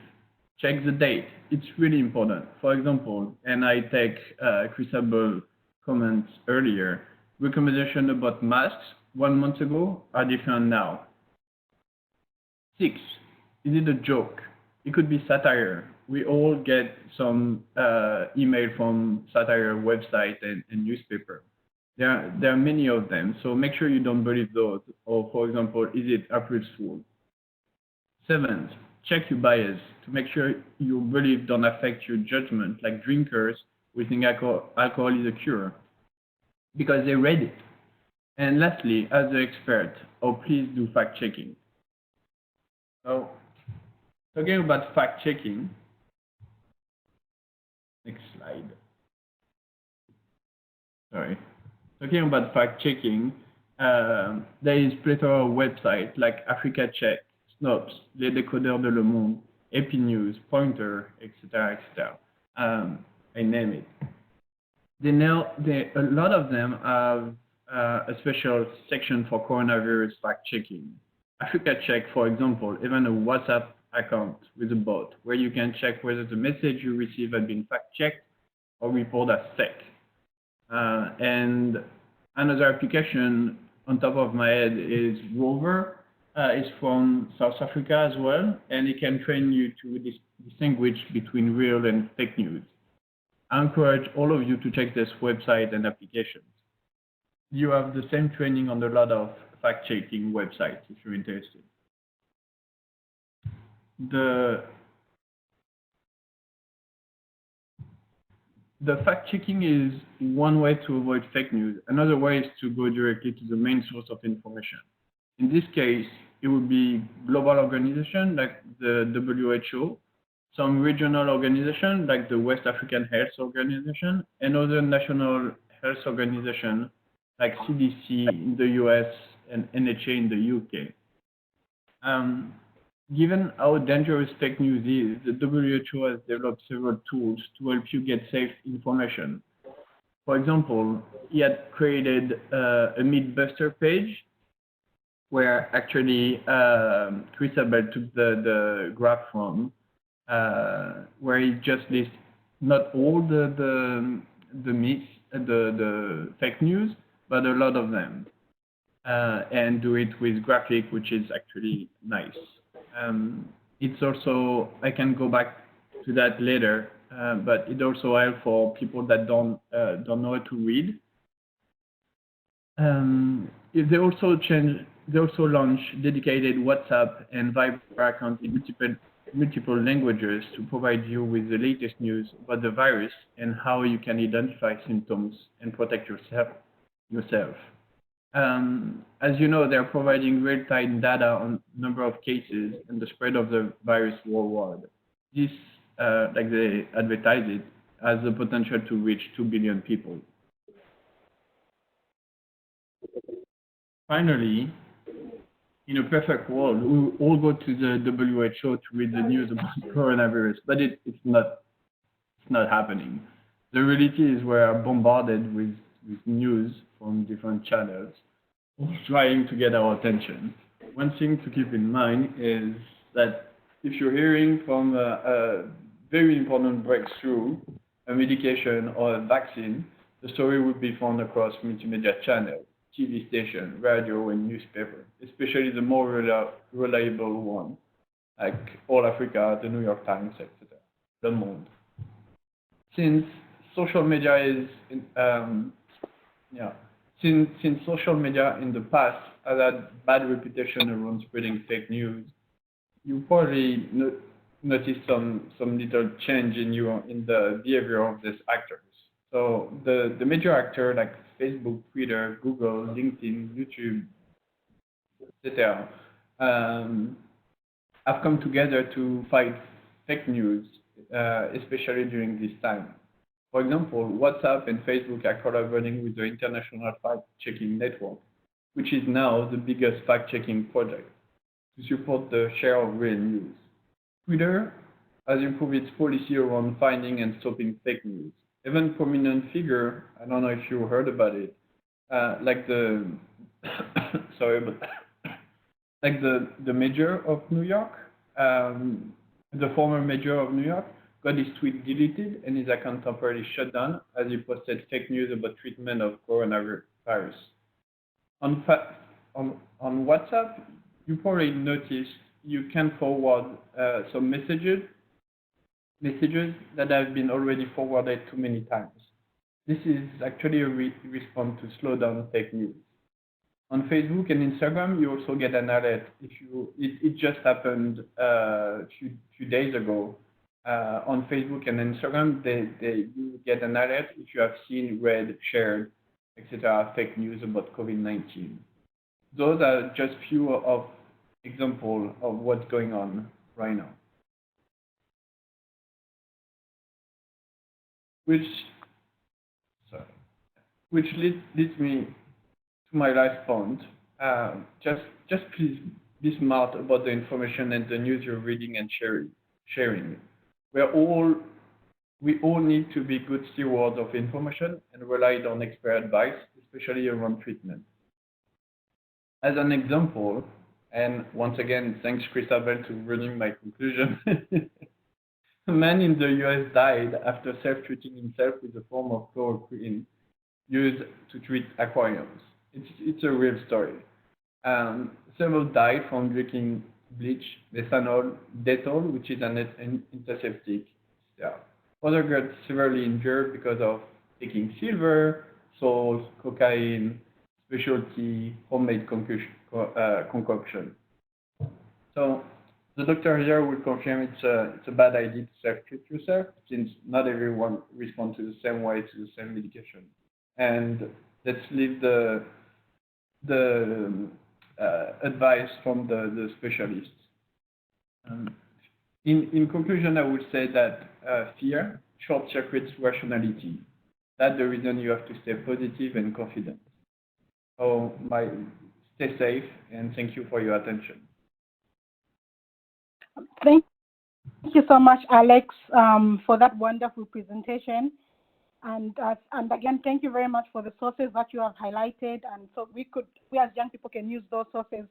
check the date. It's really important. For example, and I take Christabel's comments earlier, Recommendations about masks 1 month ago are different now. 6. Is it a joke? It could be satire. We all get some email from satire website and newspaper. There are many of them, so make sure you don't believe those. Or, for example, is it April's Fool? 7. Check your bias to make sure your belief don't affect your judgment, like drinkers who think alcohol is a cure, because they read it. And lastly, as an expert, please do fact-checking. So, talking about fact-checking, next slide. Sorry. Talking about fact-checking, there is plethora of websites like Africa Check, Snopes, Les Décodeurs de Le Monde, AP News, Pointer, etc., etc. I name it. A lot of them have a special section for coronavirus fact-checking. Africa Check, for example, even a WhatsApp account with a bot where you can check whether the message you receive has been fact-checked or reported as fake. And another application on top of my head is Rover. It's from South Africa as well, and it can train you to distinguish between real and fake news. I encourage all of you to check this website and applications. You have the same training on a lot of fact-checking websites if you're interested. The fact-checking is one way to avoid fake news. Another way is to go directly to the main source of information. In this case, it would be global organizations like the WHO, some regional organizations like the West African Health Organization, and other national health organizations like CDC in the US and NHA in the UK. Given how dangerous fake news is, the WHO has developed several tools to help you get safe information. For example, he had created a Mythbuster page where actually Chrisabel took the graph from, where he just lists not all the myths, the fake news, but a lot of them, and do it with graphic, which is actually nice. It's also, I can go back to that later, but it also helps for people that don't know how to read. They also launch dedicated WhatsApp and Viber accounts in multiple languages to provide you with the latest news about the virus and how you can identify symptoms and protect yourself. As you know, they're providing real-time data on number of cases and the spread of the virus worldwide. This, like they advertise it, has the potential to reach 2 billion people. Finally, in a perfect world, we all go to the WHO to read the news about coronavirus, but it's not happening. The reality is we are bombarded with news from different channels, all trying to get our attention. One thing to keep in mind is that if you're hearing from a very important breakthrough, a medication or a vaccine, the story would be found across multimedia channels, TV station, radio, and newspaper, especially the more reliable one, like All Africa, the New York Times, etc., Le Monde. Since social media is, since social media in the past has had bad reputation around spreading fake news, you probably notice some little change in the behavior of these actors. So the major actors like Facebook, Twitter, Google, LinkedIn, YouTube, etc., have come together to fight fake news, especially during this time. For example, WhatsApp and Facebook are collaborating with the International Fact-Checking Network, which is now the biggest fact-checking project, to support the share of real news. Twitter has improved its policy around finding and stopping fake news. Even prominent figure, I don't know if you heard about it, like the like the mayor of New York, the former mayor of New York, got his tweet deleted and his account temporarily shut down as he posted fake news about treatment of coronavirus virus. On WhatsApp, you probably noticed you can forward some messages that have been already forwarded too many times. This is actually a response to slow down fake news. On Facebook and Instagram, you also get an alert. It just happened a few days ago. On Facebook and Instagram, you get an alert if you have seen, read, shared, etc. fake news about COVID-19. Those are just few of examples of what's going on right now. Which leads me to my last point. Just please be smart about the information and the news you're reading and sharing. We all need to be good stewards of information and rely on expert advice, especially around treatment. As an example, and once again, thanks Christabel to ruining my conclusion, a man in the US died after self-treating himself with a form of chloroquine used to treat aquariums. It's a real story. Several died from drinking bleach, methanol, Dettol, which is an antiseptic. Yeah. Others got severely injured because of taking silver, salt, cocaine, specialty, homemade concoction. So the doctor here will confirm it's a bad idea to self-treat yourself, since not everyone responds to the same way to the same medication. And let's leave the advice from the specialists. In conclusion, I would say that fear short-circuits rationality. That's the reason you have to stay positive and confident. So stay safe, and thank you for your attention. Thank you so much, Alex, for that wonderful presentation. And again, thank you very much for the sources that you have highlighted. And so we as young people can use those sources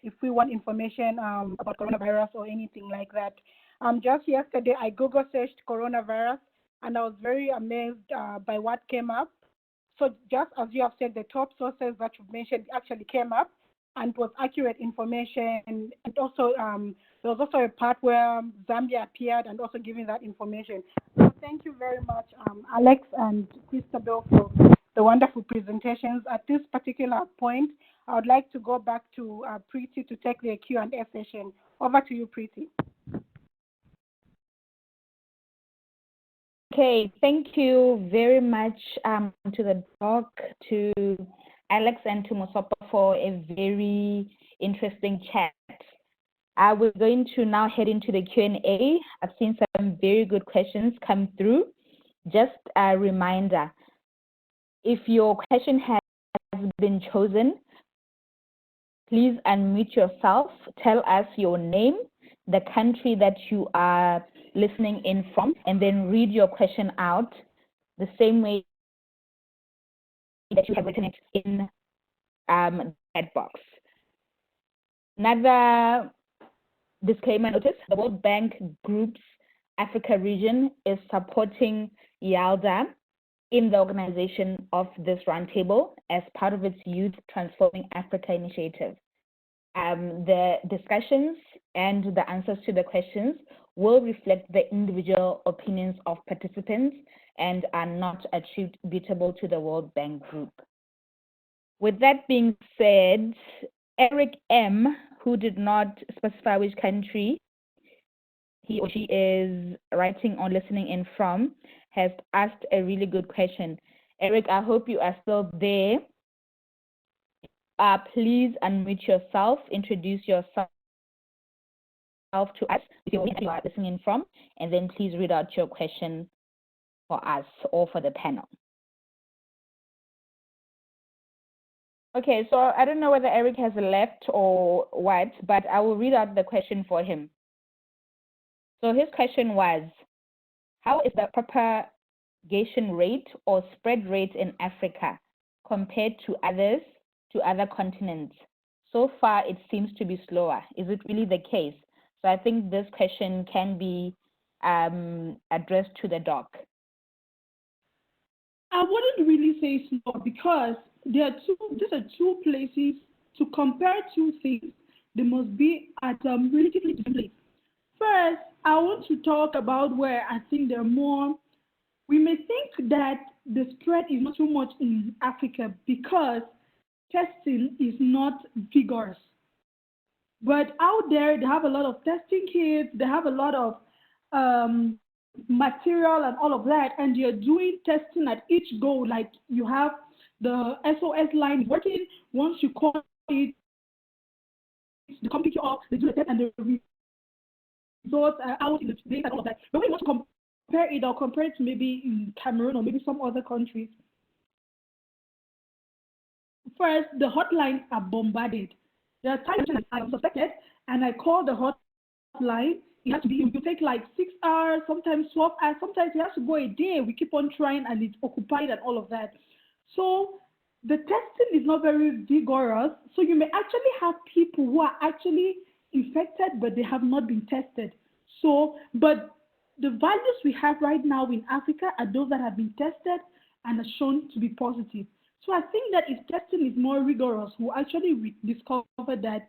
if we want information about coronavirus or anything like that. Just yesterday, I Google searched coronavirus, and I was very amazed by what came up. So just as you have said, the top sources that you've mentioned actually came up and was accurate information. And also, there was also a part where Zambia appeared and also giving that information. So thank you very much, Alex and Christabel, for the wonderful presentations. At this particular point, I would like to go back to Preeti to take the Q&A session. Over to you, Preeti. Okay, thank you very much to the doc, to Alex, and to Mosopo for a very interesting chat. We're going to now head into the Q&A. I've seen some very good questions come through. Just a reminder, if your question has been chosen, please unmute yourself, tell us your name, the country that you are listening in from, and then read your question out the same way that you have written it in the chat box. Another disclaimer notice, the World Bank Group's Africa region is supporting YALDA in the organization of this roundtable as part of its Youth Transforming Africa initiative. The discussions and the answers to the questions will reflect the individual opinions of participants and are not attributable to the World Bank Group. With that being said, Eric M., who did not specify which country he or she is writing or listening in from, has asked a really good question. Eric, I hope you are still there. Please unmute yourself, introduce yourself to us, if you are listening in from, and then please read out your question for us or for the panel. Okay, so I don't know whether Eric has left or what, but I will read out the question for him. So his question was, how is the propagation rate or spread rate in Africa compared to other continents? So far, it seems to be slower. Is it really the case? So I think this question can be addressed to the doc. I wouldn't really say slow, because these are two places to compare two things. They must be at relatively different places. First, I want to talk about where I think there are more. We may think that the spread is not too much in Africa because testing is not vigorous. But out there, they have a lot of testing kits, they have a lot of material and all of that, and you're doing testing at each go. Like you have the SOS line working. Once you call it, the computer off, they do the test and the results are out in the data and all of that. But when you want to compare it to maybe in Cameroon or maybe some other countries, first, the hotlines are bombarded. There are times when I'm suspected and I call the hotline. It has to be, you take like 6 hours, sometimes 12 hours, sometimes it has to go a day. We keep on trying and it's occupied and all of that. So the testing is not very vigorous. So you may actually have people who are actually infected, but they have not been tested. So, but the values we have right now in Africa are those that have been tested and are shown to be positive. So I think that if testing is more rigorous, we'll actually discover that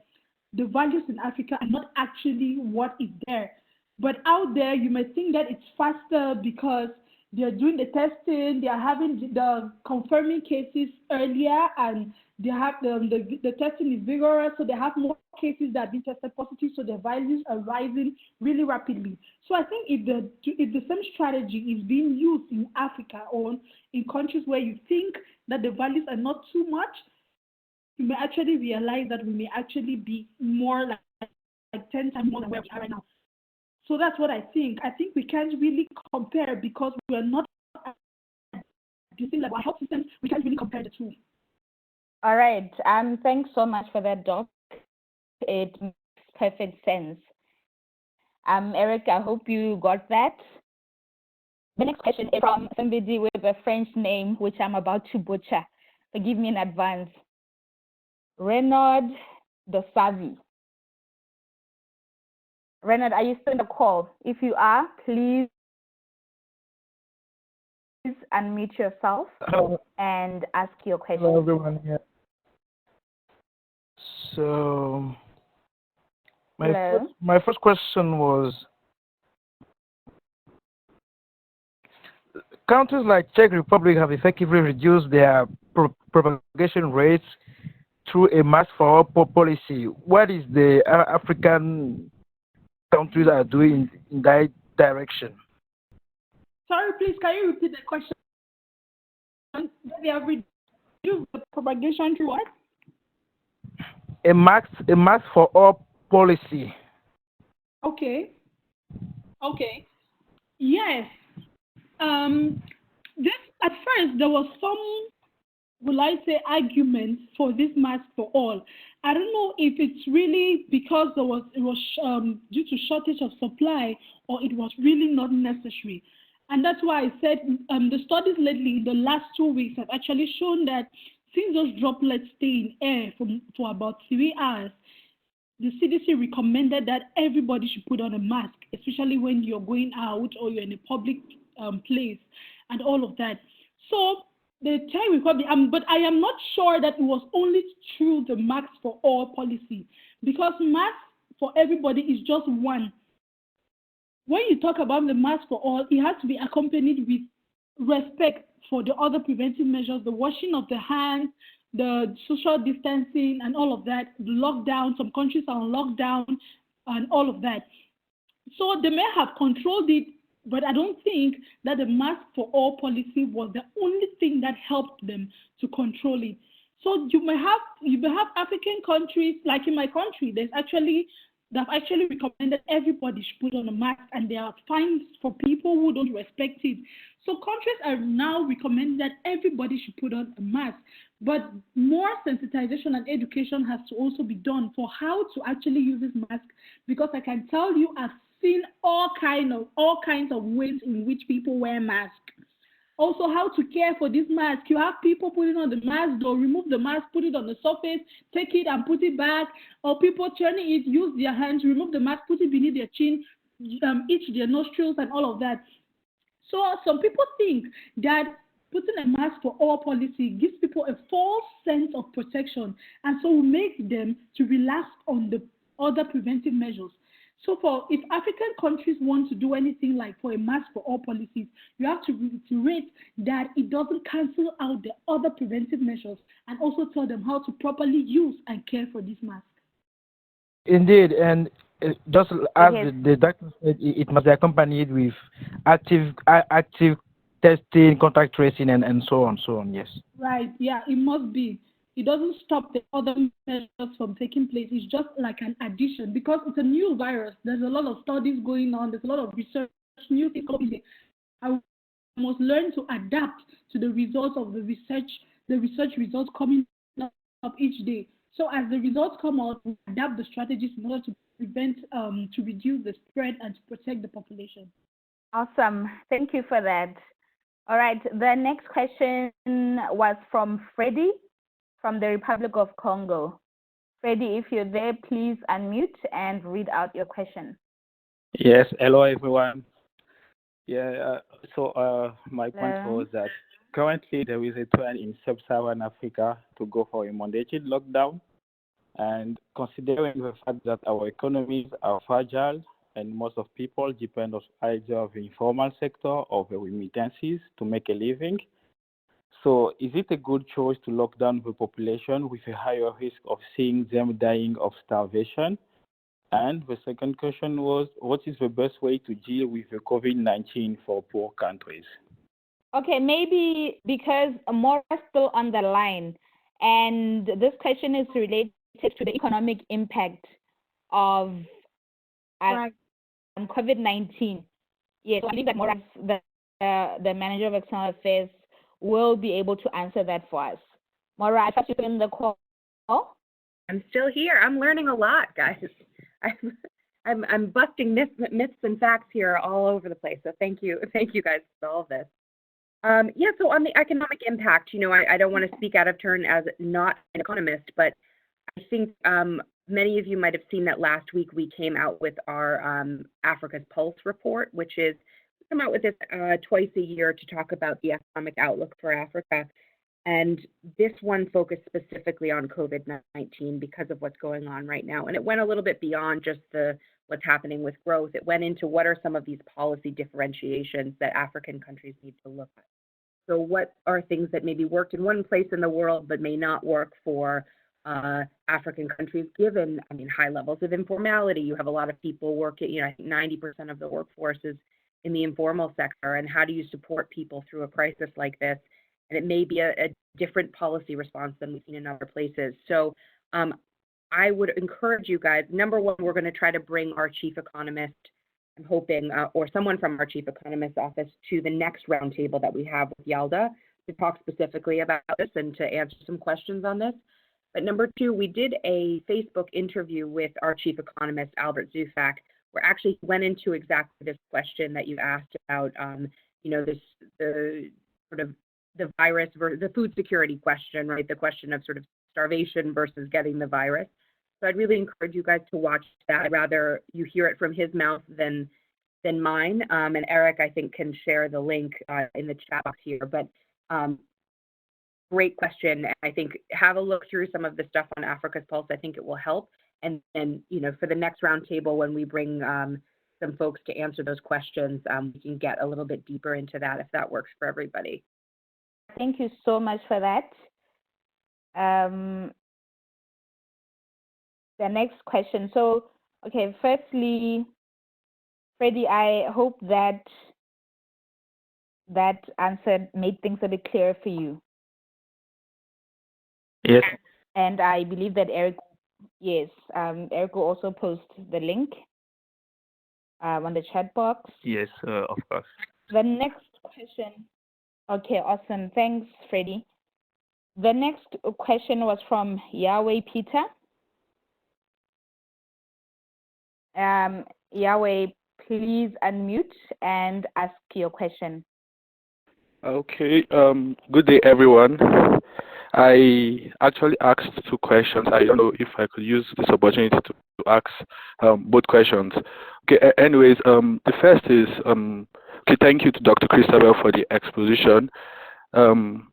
the values in Africa are not actually what is there. But out there, you may think that it's faster because they're doing the testing, they are having the confirming cases earlier, and they have the testing is vigorous, so they have more cases that have been tested positive, so their values are rising really rapidly. So I think if the same strategy is being used in Africa or in countries where you think that the values are not too much, you may actually realize that we may actually be more like 10 times more than where we are right now. So that's what I think. I think we can't really compare because we are not at the same level. Our health systems, we can't really compare the two. All right. Thanks so much for that, Doc. It makes perfect sense. Eric, I hope you got that. The next question is from somebody with a French name, which I'm about to butcher. Forgive me in advance. Renaud de Savi. Renaud, are you still in the call? If you are, please unmute yourself and ask your question. Hello, everyone. Yeah. So, my first question was, countries like Czech Republic have effectively reduced their propagation rates through a mask for all policy. What is the African countries are doing in that direction? Sorry, please, can you repeat the question? They have reduced the propagation through what? A mask for all policy. Okay. Yes. This at first there was some, will I say, arguments for this mask for all. I don't know if it's really because it was due to shortage of supply or it was really not necessary. And that's why I said the studies lately in the last 2 weeks have actually shown that since those droplets stay in air for about 3 hours, the CDC recommended that everybody should put on a mask, especially when you're going out or you're in a public place and all of that. So the Czech Republic, but I am not sure that it was only through the mask for all policy, because mask for everybody is just one. When you talk about the mask for all, it has to be accompanied with respect for the other preventive measures, the washing of the hands, the social distancing and all of that, the lockdown, some countries are on lockdown and all of that. So they may have controlled it, but I don't think that the mask for all policy was the only thing that helped them to control it. So you may have African countries, like in my country, they've actually recommended everybody should put on a mask, and there are fines for people who don't respect it. So countries are now recommending that everybody should put on a mask, but more sensitization and education has to also be done for how to actually use this mask, because I can tell you I've seen all kinds of ways in which people wear masks. Also, how to care for this mask. You have people putting on the mask, they'll remove the mask, put it on the surface, take it and put it back, or people turning it, use their hands, remove the mask, put it beneath their chin, itch their nostrils and all of that. So some people think that putting a mask for all policy gives people a false sense of protection, and so will make them to relax on the other preventive measures. So if African countries want to do anything like for a mask for all policies, you have to reiterate that it doesn't cancel out the other preventive measures, and also tell them how to properly use and care for this mask. Indeed, and just as the doctor said, it must be accompanied with active testing, contact tracing, and so on, yes. Right, yeah, it must be. It doesn't stop the other measures from taking place. It's just like an addition because it's a new virus. There's a lot of studies going on. There's a lot of research, new things coming in. I must learn to adapt to the results of the research results coming up each day. So as the results come out, we adapt the strategies in order to prevent, to reduce the spread and to protect the population. Awesome. Thank you for that. All right. The next question was from Freddie from the Republic of Congo. Freddie, if you're there, please unmute and read out your question. Yes. Hello, everyone. Yeah. My point was that currently there is a trend in sub-Saharan Africa to go for a mandated lockdown, and considering the fact that our economies are fragile and most of people depend on either the informal sector or the remittances to make a living. So is it a good choice to lock down the population with a higher risk of seeing them dying of starvation? And the second question was, what is the best way to deal with the COVID-19 for poor countries? Okay, maybe because more are still on the line, and this question is related to the economic impact of COVID-19. Yes, I believe that Morris, the manager of external affairs, will be able to answer that for us. Maura, I thought you were in the call. I'm still here. I'm learning a lot, guys. I'm busting myths and facts here all over the place. So thank you guys for all of this. So on the economic impact, I don't want to speak out of turn as not an economist, but I think many of you might have seen that last week we came out with our Africa's Pulse report, which is we come out with this twice a year to talk about the economic outlook for Africa. And this one focused specifically on COVID-19 because of what's going on right now. And it went a little bit beyond just what's happening with growth. It went into what are some of these policy differentiations that African countries need to look at. So what are things that maybe worked in one place in the world but may not work for African countries, given, high levels of informality. You have a lot of people working, I think 90% of the workforce is in the informal sector. And how do you support people through a crisis like this? And it may be a different policy response than we've seen in other places. So I would encourage you guys, number one, we're going to try to bring our chief economist, I'm hoping, or someone from our chief economist's office to the next roundtable that we have with Yalda to talk specifically about this and to answer some questions on this. But number two, we did a Facebook interview with our chief economist, Albert Zufak, where actually he went into exactly this question that you asked about, the virus, the food security question, right? The question of sort of starvation versus getting the virus. So I'd really encourage you guys to watch that. I'd rather you hear it from his mouth than mine. And Eric, I think, can share the link in the chat box here. But great question. I think have a look through some of the stuff on Africa's Pulse. I think it will help. And then, for the next roundtable, when we bring some folks to answer those questions, we can get a little bit deeper into that if that works for everybody. Thank you so much for that. The next question. So, okay, firstly, Freddie, I hope that answer made things a bit clearer for you. Yes. And I believe that Eric will also post the link on the chat box. Yes, of course. The next question. Okay, awesome. Thanks, Freddie. The next question was from Yahweh Peter. Yahweh, please unmute and ask your question. Okay, good day, everyone. I actually asked two questions. I don't know if I could use this opportunity to ask both questions. Okay, anyways, the first is, okay, thank you to Dr. Christabel for the exposition. Um,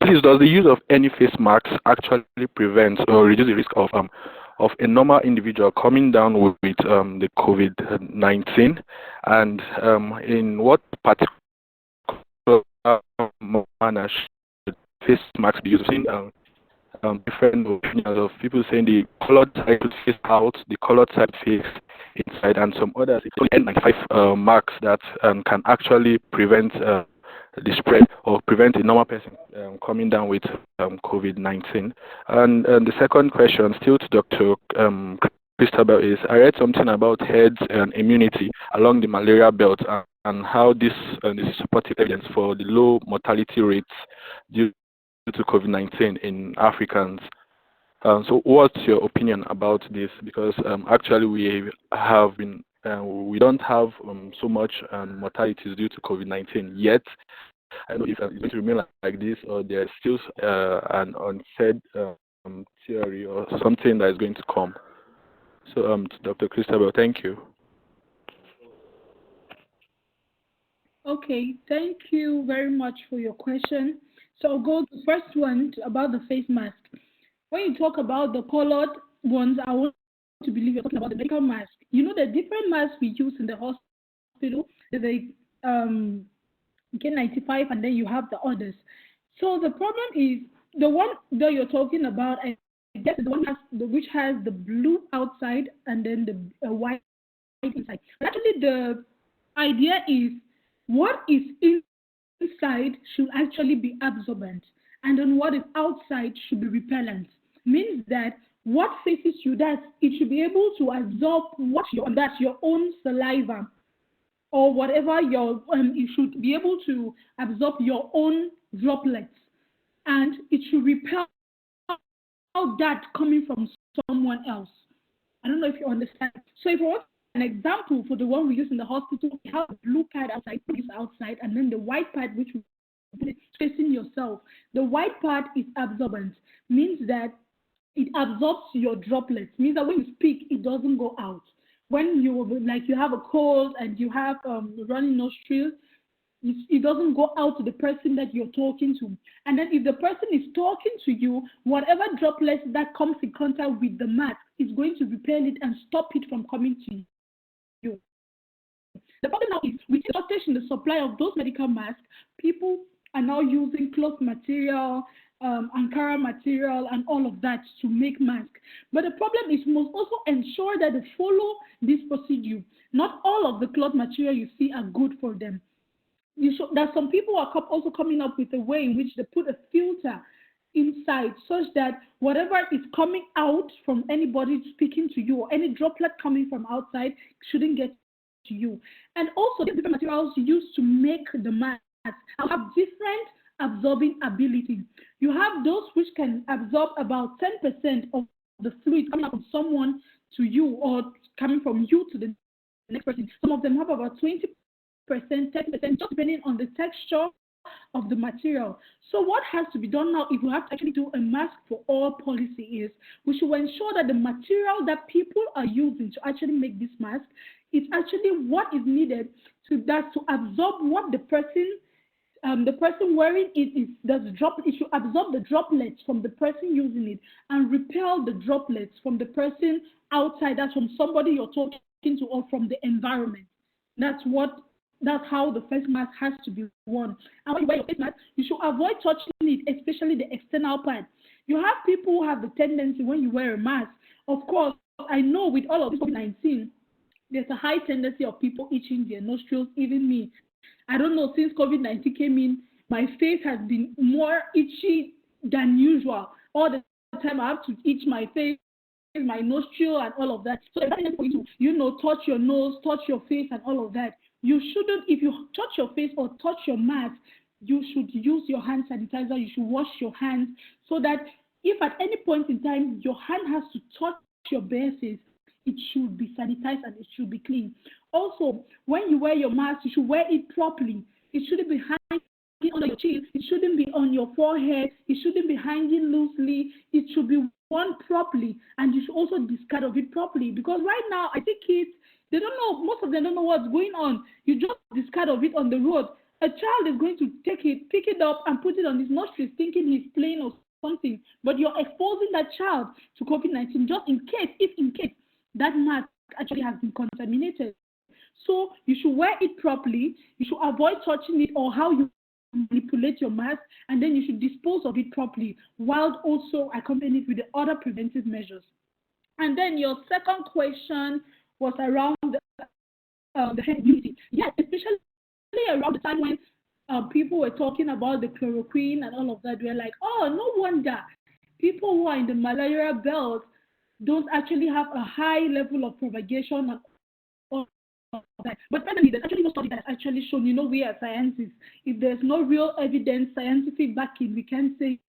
Please, does the use of any face masks actually prevent or reduce the risk of a normal individual coming down with the COVID-19, and in what particular manner should face masks be used? Different opinions of people saying the colored side should face out, the colored side face inside, and some others. It's only N95 marks that can actually prevent the spread or prevent a normal person coming down with COVID-19. And the second question, still to Dr. Christabel, is I read something about herd immunity along the malaria belt and how this is supportive evidence for the low mortality rates due to COVID-19 in Africans. So what's your opinion about this? Because actually we have been, we don't have so much mortalities due to COVID-19 yet. I don't know if it's going to remain like this, or there's still an unsaid theory or something that is going to come. So to Dr. Christabel, thank you. Okay, thank you very much for your question. So I'll go to the first one about the face mask. When you talk about the colored ones, I want to believe you're talking about the medical mask. You know the different masks we use in the hospital, the K95, and then you have the others. So the problem is the one that you're talking about, I guess the one which has the blue outside and then the white inside. But actually, the idea is what is inside should actually be absorbent, and then what is outside should be repellent. Means that what faces you, that it should be able to absorb that's your own saliva or whatever you should be able to absorb your own droplets, and it should repel that coming from someone else. I don't know if you understand. So if I want an example for the one we use in the hospital, we have a blue pad outside, and then the white pad which is facing yourself. The white part is absorbent, means that it absorbs your droplets, means that when you speak, it doesn't go out. When you have a cold and you have running nostrils, it doesn't go out to the person that you're talking to. And then if the person is talking to you, whatever droplets that comes in contact with the mask is going to repel it and stop it from coming to you. The problem now is with the shortage in the supply of those medical masks, people are now using cloth material, Ankara material, and all of that to make masks. But the problem is, you must also ensure that they follow this procedure. Not all of the cloth material you see are good for them. That some people are also coming up with a way in which they put a filter inside such that whatever is coming out from anybody speaking to you or any droplet coming from outside shouldn't get to you. And also the different materials used to make the mask have different absorbing ability. You have those which can absorb about 10% of the fluid coming out from someone to you or coming from you to the next person. Some of them have about 20%, 10%, just depending on the texture of the material. So what has to be done now, if we have to actually do a mask for all policy, is we should ensure that the material that people are using to actually make this mask is actually what is needed to absorb what the person wearing it should absorb the droplets from the person using it and repel the droplets from the person outside, that's from somebody you're talking to or from the environment. That's how the face mask has to be worn. And when you wear your face mask, you should avoid touching it, especially the external part. You have people who have the tendency when you wear a mask, of course, I know with all of this COVID-19, there's a high tendency of people itching their nostrils, even me. I don't know, since COVID-19 came in, my face has been more itchy than usual. All the time I have to itch my face, my nostril, and all of that. So it's for you to, touch your nose, touch your face, and all of that. You shouldn't, if you touch your face or touch your mask, you should use your hand sanitizer. You should wash your hands so that if at any point in time your hand has to touch your bare face, it should be sanitized and it should be clean. Also, when you wear your mask, you should wear it properly. It shouldn't be hanging on your chin. It shouldn't be on your forehead. It shouldn't be hanging loosely. It should be worn properly, and you should also discard of it properly. Because right now, I think kids, They don't know, most of them don't know what's going on. You just discard of it on the road. A child is going to take it, pick it up, and put it on his nostrils, thinking he's playing or something. But you're exposing that child to COVID-19 just in case, if in case that mask actually has been contaminated. So you should wear it properly. You should avoid touching it or how you manipulate your mask, and then you should dispose of it properly while also accompanied with the other preventive measures. And then your second question was around the herd immunity. Yes, especially around the time when people were talking about the chloroquine and all of that. We're like, oh, no wonder people who are in the malaria belt don't actually have a high level of propagation and all of that. But presently, there's actually no study that has actually shown, we are scientists. If there's no real evidence, scientific backing, we can't say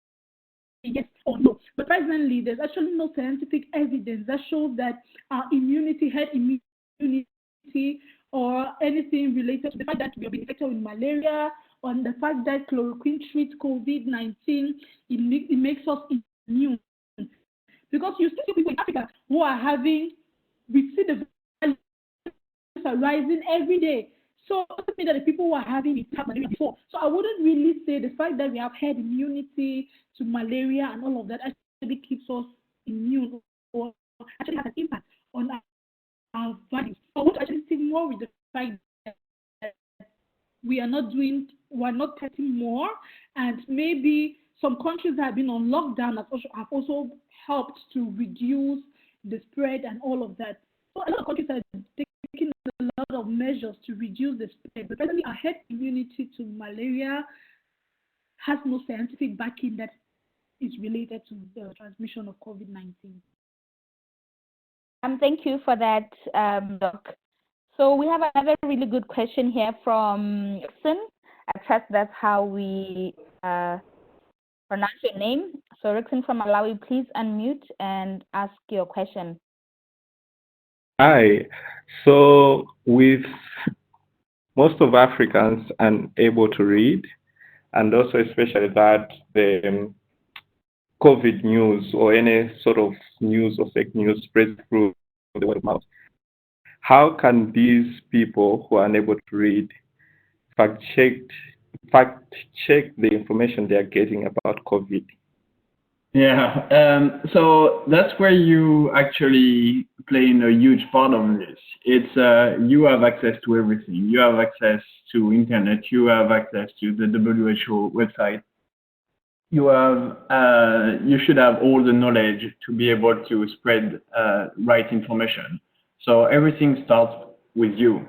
yes or no. But presently, there's actually no scientific evidence that shows that our immunity, herd immunity, or anything related to the fact that we have been infected with malaria, on the fact that chloroquine treats COVID-19, it makes us immune. Because you see people in Africa who are having, we see the values are rising every day. So it doesn't mean that the people who are having it have malaria before. So I wouldn't really say the fact that we have herd immunity to malaria and all of that actually keeps us immune or actually has an impact on our values. I would actually think more with the fact that we're not testing more, and maybe some countries that have been on lockdown have also helped to reduce the spread and all of that. So a lot of countries are taking a lot of measures to reduce the spread, but presently our herd immunity to malaria has no scientific backing that is related to the transmission of COVID-19. Thank you for that, Doc. So we have another really good question here from Rickson. I trust that's how we pronounce your name. So Rickson from Malawi, please unmute and ask your question. Hi. So with most of Africans unable to read, and also especially that the COVID news or any sort of news or fake news spreads through the word of mouth, how can these people who are unable to read fact check the information they are getting about COVID? Yeah, so that's where you actually play in a huge part of this. It's you have access to everything. You have access to internet. You have access to the WHO website. You should have all the knowledge to be able to spread right information. So everything starts with you.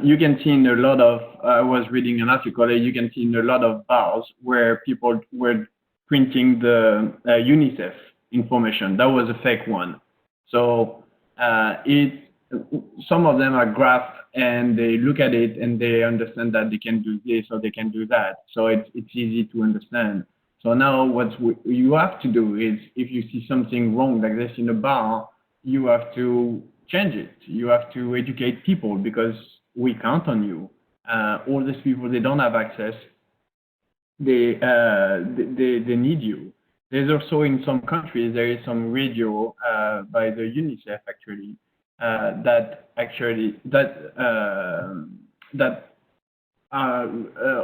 You can see in a lot of, I was reading an article, you can see in a lot of bars where people were printing the UNICEF information. That was a fake one. So some of them are graph, and they look at it and they understand that they can do this or they can do that. So it's easy to understand. So now what you have to do is, if you see something wrong like this in a bar, you have to change it. You have to educate people, because we count on you. All these people, they don't have access. They need you. There's also, in some countries, there is some radio by the UNICEF actually that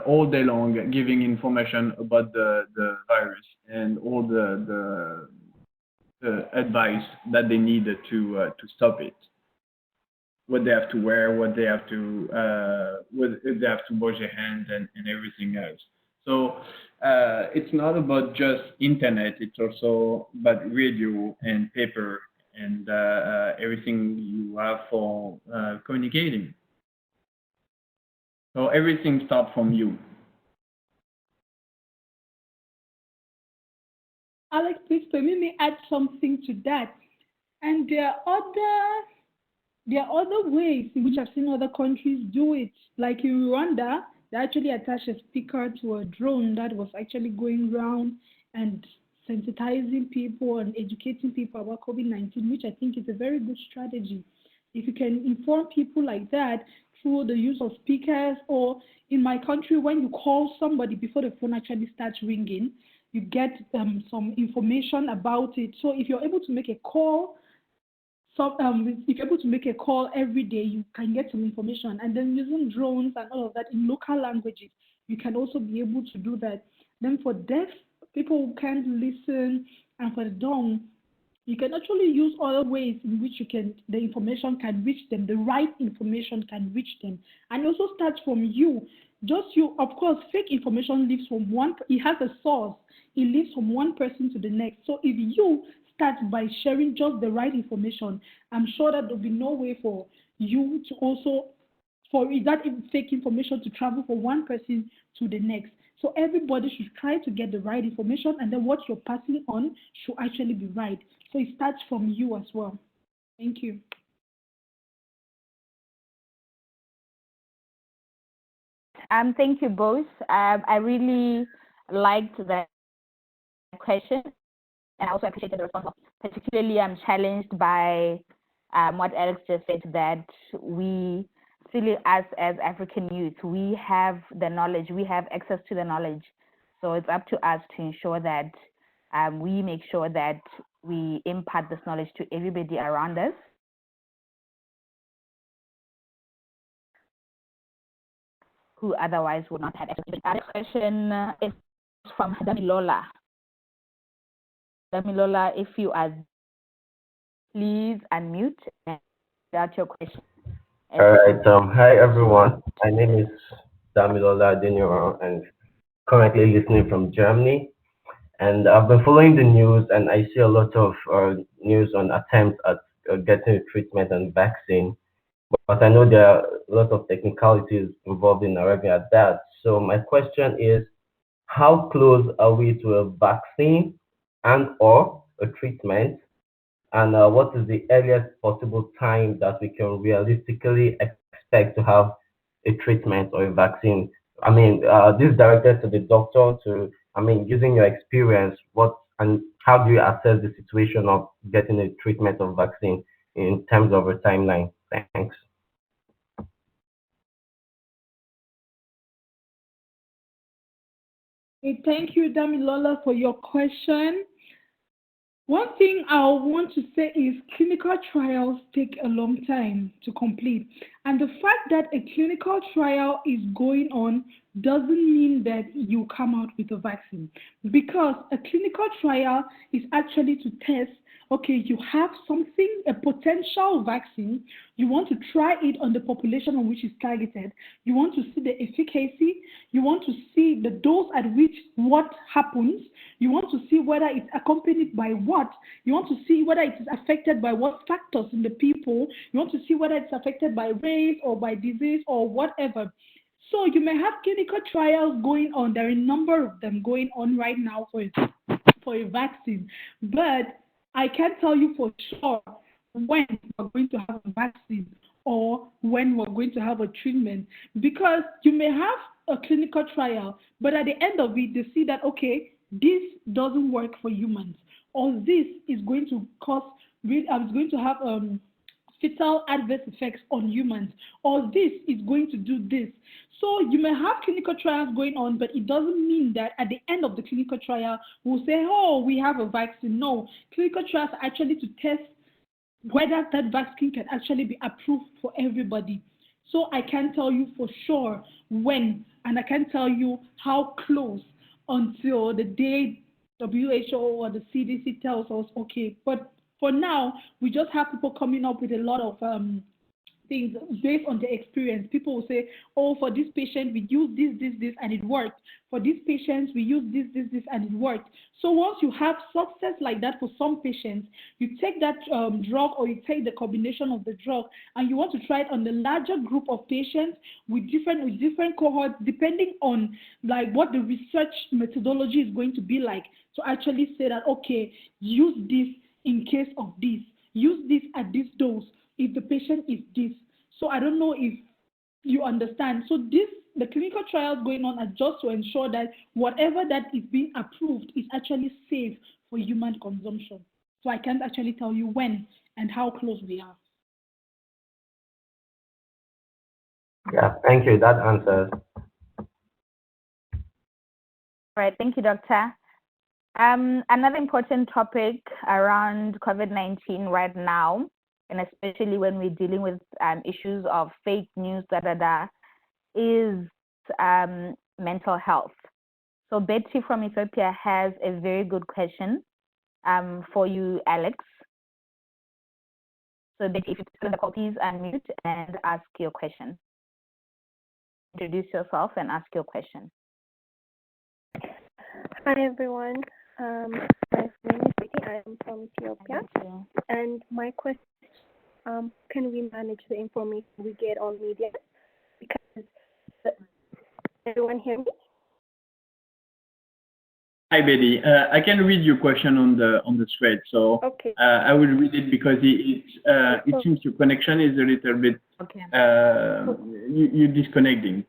all day long giving information about the virus and all the advice that they need to stop it. What they have to wear, what they have to wash their hands, and everything else. So it's not about just internet. It's also about radio and paper and everything you have for communicating. So everything starts from you. Alex, please permit me add something to that. And there are other ways in which I've seen other countries do it. Like in Rwanda, they actually attached a speaker to a drone that was actually going around and sensitizing people and educating people about COVID-19, which I think is a very good strategy. If you can inform people like that through the use of speakers, or in my country, when you call somebody before the phone actually starts ringing, you get some information about it. So if you're able to make a call, if you're able to make a call every day, you can get some information. And then using drones and all of that in local languages, you can also be able to do that. Then for deaf people who can't listen, and for the dumb, you can actually use other ways in which the information can reach them, the right information can reach them. And also starts from you. Of course, fake information lives from it has a source. It lives from one person to the next. So if you start by sharing just the right information, I'm sure that there'll be no way for you to also, for that fake information to travel from one person to the next. So everybody should try to get the right information, and then what you're passing on should actually be right. So it starts from you as well. Thank you. Thank you both. I really liked that question, and I also appreciated the response. Particularly, I'm challenged by what Alex just said, that we, really us as African youth, we have the knowledge, we have access to the knowledge. So it's up to us to ensure that we make sure that we impart this knowledge to everybody around us. Who otherwise would not have access to it. The question is from Damilola. Damilola, if you are, please unmute and start your question. All right. Hi, everyone. My name is Damilola Adeniro, and currently listening from Germany. And I've been following the news, and I see a lot of news on attempts at getting a treatment and vaccine. But I know there are a lot of technicalities involved in arriving at that. So my question is, how close are we to a vaccine and/or a treatment? And what is the earliest possible time that we can realistically expect to have a treatment or a vaccine? I mean, this is directed to the doctor. Using your experience, how do you assess the situation of getting a treatment or vaccine in terms of a timeline? Thanks. Thank you, Damilola, for your question. One thing I want to say is clinical trials take a long time to complete. And the fact that a clinical trial is going on doesn't mean that you come out with a vaccine. Because a clinical trial is actually to test, okay, you have something, a potential vaccine, you want to try it on the population on which it's targeted, you want to see the efficacy, you want to see the dose at which what happens, you want to see whether it's accompanied by what, you want to see whether it is affected by what factors in the people, you want to see whether it's affected by race or by disease or whatever. So you may have clinical trials going on. There are a number of them going on right now for a vaccine. But I can't tell you for sure when we're going to have a vaccine or when we're going to have a treatment, because you may have a clinical trial, but at the end of it, they see that, okay, this doesn't work for humans, or this is going to have fatal adverse effects on humans, or this is going to do this. So you may have clinical trials going on, but it doesn't mean that at the end of the clinical trial, we'll say, oh, we have a vaccine. No, clinical trials are actually to test whether that vaccine can actually be approved for everybody. So I can't tell you for sure when, and I can't tell you how close until the day WHO or the CDC tells us, okay, but for now, we just have people coming up with a lot of things based on their experience. People will say, oh, for this patient, we use this, and it worked. For these patients, we use this, and it worked. So once you have success like that for some patients, you take that drug, or you take the combination of the drug, and you want to try it on the larger group of patients with different cohorts, depending on like what the research methodology is going to be like, to actually say that, okay, use this in case of this, use this at this dose if the patient is this. So I don't know if you understand. So the clinical trials going on are just to ensure that whatever that is being approved is actually safe for human consumption. So I can't actually tell you when and how close we are. Yeah, thank you. That answers. All right, thank you, Doctor. Another important topic around COVID-19 right now and especially when we're dealing with issues of fake news, is mental health. So Betty from Ethiopia has a very good question for you, Alex. So Betty, if you could please unmute and ask your question. Introduce yourself and ask your question. Hi everyone. My name is Betty. I am from Ethiopia. And my question, can we manage the information we get on media? Because everyone hear me? Hi Betty, I can read your question on the thread, so okay. I will read it because it seems your connection is a little bit you're disconnecting.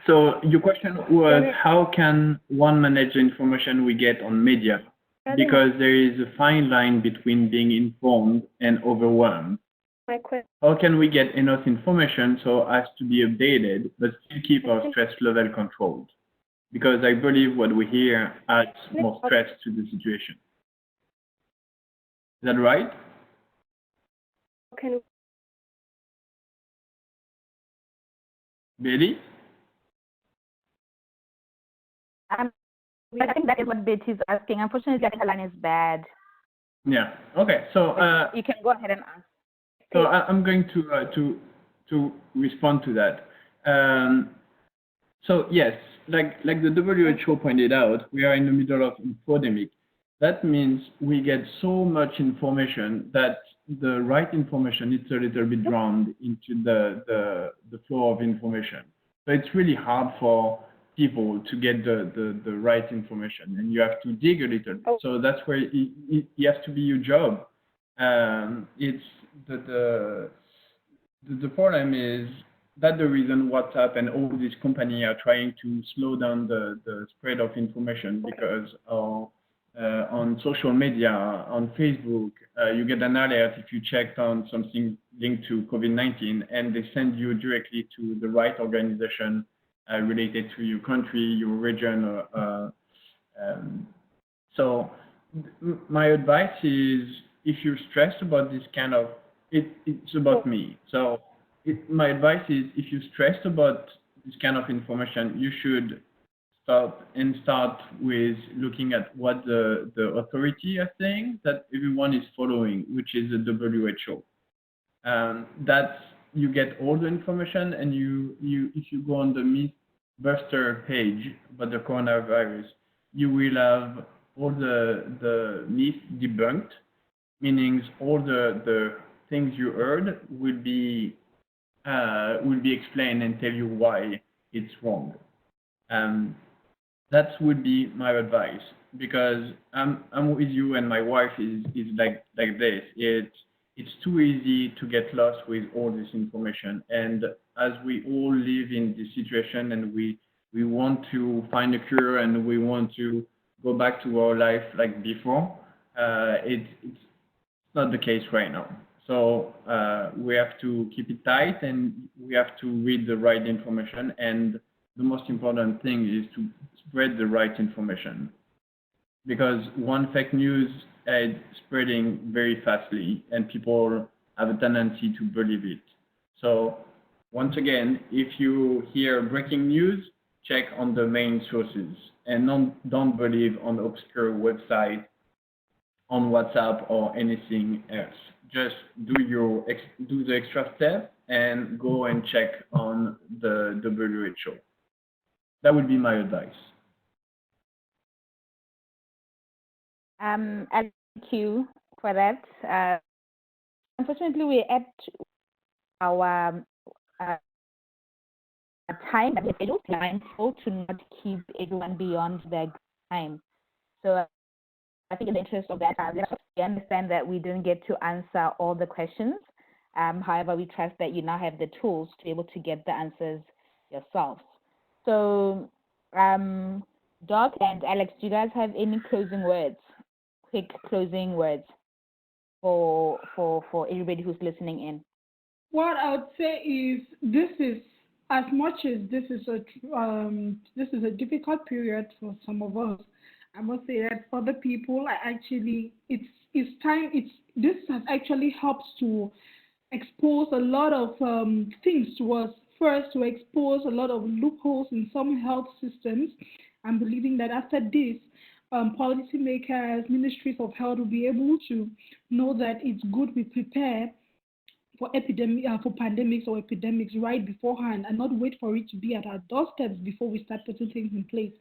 So your question was, how can one manage the information we get on media? Because there is a fine line between being informed and overwhelmed. How can we get enough information so as to be updated, but still keep our stress level controlled? Because I believe what we hear adds more stress to the situation. Is that right? Okay. Betty? I think that is what Betty is asking. Unfortunately, I think her line is bad. Yeah. Okay. So you can go ahead and ask. So I'm going to respond to that. So yes, like the WHO pointed out, we are in the middle of infodemic. That means we get so much information that the right information is a little bit drowned into the flow of information. So it's really hard for people to get the right information, and you have to dig a little. So that's where it has to be your job. It's the problem is that the reason WhatsApp and all these companies are trying to slow down the spread of information, because on social media, on Facebook, you get an alert if you checked on something linked to COVID-19, and they send you directly to the right organization related to your country, your region. So my advice is, if you're stressed about this kind of, it's about me. So my advice is, if you're stressed about this kind of information, you should start with looking at what the authority are saying that everyone is following, which is the WHO. That's, you get all the information, and if you go on the Mythbuster page about the coronavirus, you will have all the myths debunked, meaning all the things you heard will be explained and tell you why it's wrong. That would be my advice, because I'm with you, and my wife is like this. It's too easy to get lost with all this information, and as we all live in this situation, and we want to find a cure, and we want to go back to our life like before, it's not the case right now. So we have to keep it tight, and we have to read the right information, and the most important thing is to spread the right information, because one fake news is spreading very fastly, and people have a tendency to believe it. So once again, if you hear breaking news, check on the main sources, and don't believe on obscure website, on WhatsApp or anything else. Just do the extra step and go and check on the WHO. That would be my advice. Thank you for that. Unfortunately, we're at our time that we're mindful to not keep everyone beyond their time. So I think in the interest of that, we understand that we didn't get to answer all the questions. However, we trust that you now have the tools to be able to get the answers yourselves. So, Doc and Alex, do you guys have any closing words? Quick closing words for everybody who's listening in. What I would say is, this is, as much as this is a difficult period for some of us, I must say that for the people, it's this has actually helped to expose a lot of things to us. First, to expose a lot of loopholes in some health systems. I'm believing that after this, policymakers, ministries of health will be able to know that it's good we prepare for pandemics or epidemics right beforehand and not wait for it to be at our doorsteps before we start putting things in place.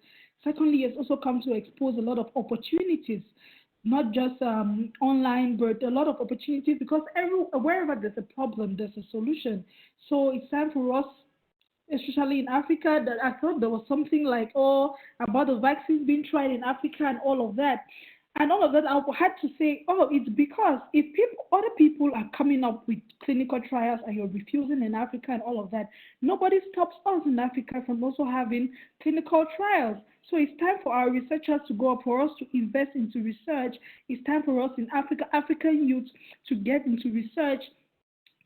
Secondly, it's also come to expose a lot of opportunities, not just online, but a lot of opportunities, because wherever there's a problem, there's a solution. So it's time for us, especially in Africa, that I thought there was something like, about the vaccines being tried in Africa and all of that. And all of that, I had to say, it's because if other people are coming up with clinical trials and you're refusing in Africa and all of that, nobody stops us in Africa from also having clinical trials. So it's time for our researchers to go up, for us to invest into research. It's time for us in Africa, African youth, to get into research,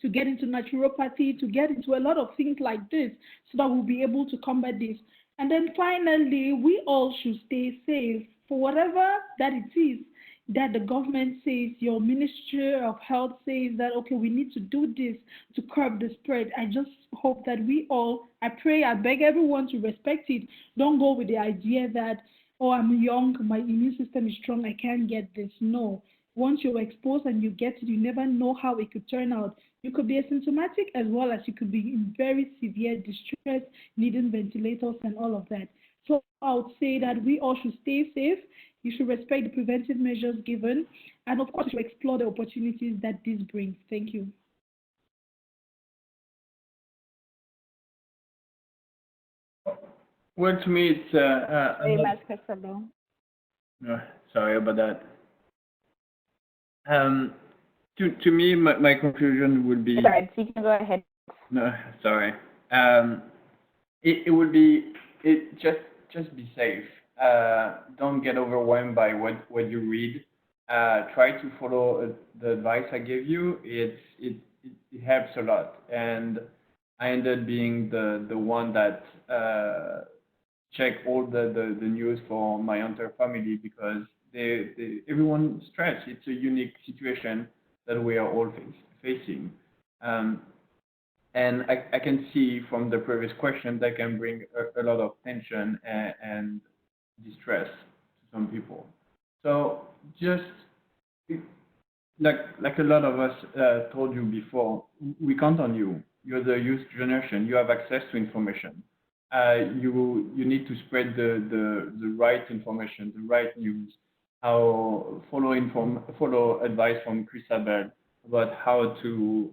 to get into naturopathy, to get into a lot of things like this, so that we'll be able to combat this. And then finally, we all should stay safe for whatever that it is that the government says, your Ministry of Health says that, okay, we need to do this to curb the spread. I just hope that we all, I pray, I beg everyone to respect it. Don't go with the idea that, I'm young, my immune system is strong, I can't get this. No. Once you're exposed and you get it, you never know how it could turn out. You could be asymptomatic as well as you could be in very severe distress, needing ventilators and all of that. So I would say that we all should stay safe. You should respect the preventive measures given. And of course, you should explore the opportunities that this brings. Thank you. Well, to me, it's Very much, Christabel. sorry about that. To me, my conclusion would be. Sorry, you can go ahead. No, sorry. It would be just be safe. Don't get overwhelmed by what you read. Try to follow the advice I gave you. It helps a lot, and I ended being the one that check all the news for my entire family, because everyone's stressed. It's a unique situation that we are all facing. And I can see from the previous question that can bring a lot of tension and distress to some people. So just like a lot of us told you before, we count on you. You're the youth generation. You have access to information. You need to spread the right information, the right news. Follow advice from Christabel about how to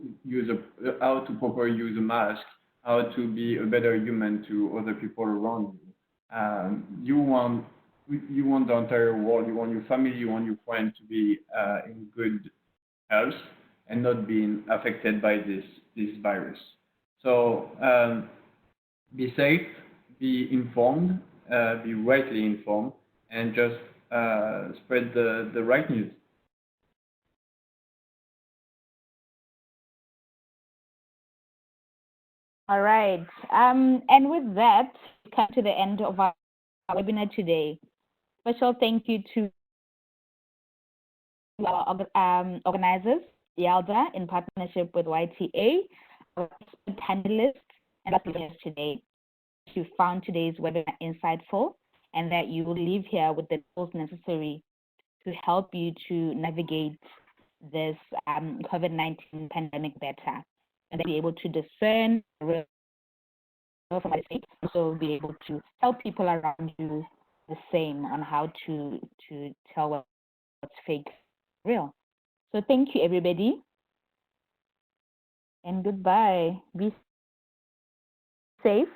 properly use a mask, how to be a better human to other people around you. You want the entire world, you want your family, you want your friends to be in good health and not being affected by this virus. So be safe, be informed, be rightly informed, and just spread the right news. All right. And with that, we come to the end of our webinar today. Special thank you to our organizers, YALDA, in partnership with YTA, our panelists, and listeners today. You found today's webinar insightful, and that you will leave here with the tools necessary to help you to navigate this COVID-19 pandemic better, and be able to discern real from fake, also be able to tell people around you the same on how to tell what's fake, real. So thank you, everybody, and goodbye. Be safe.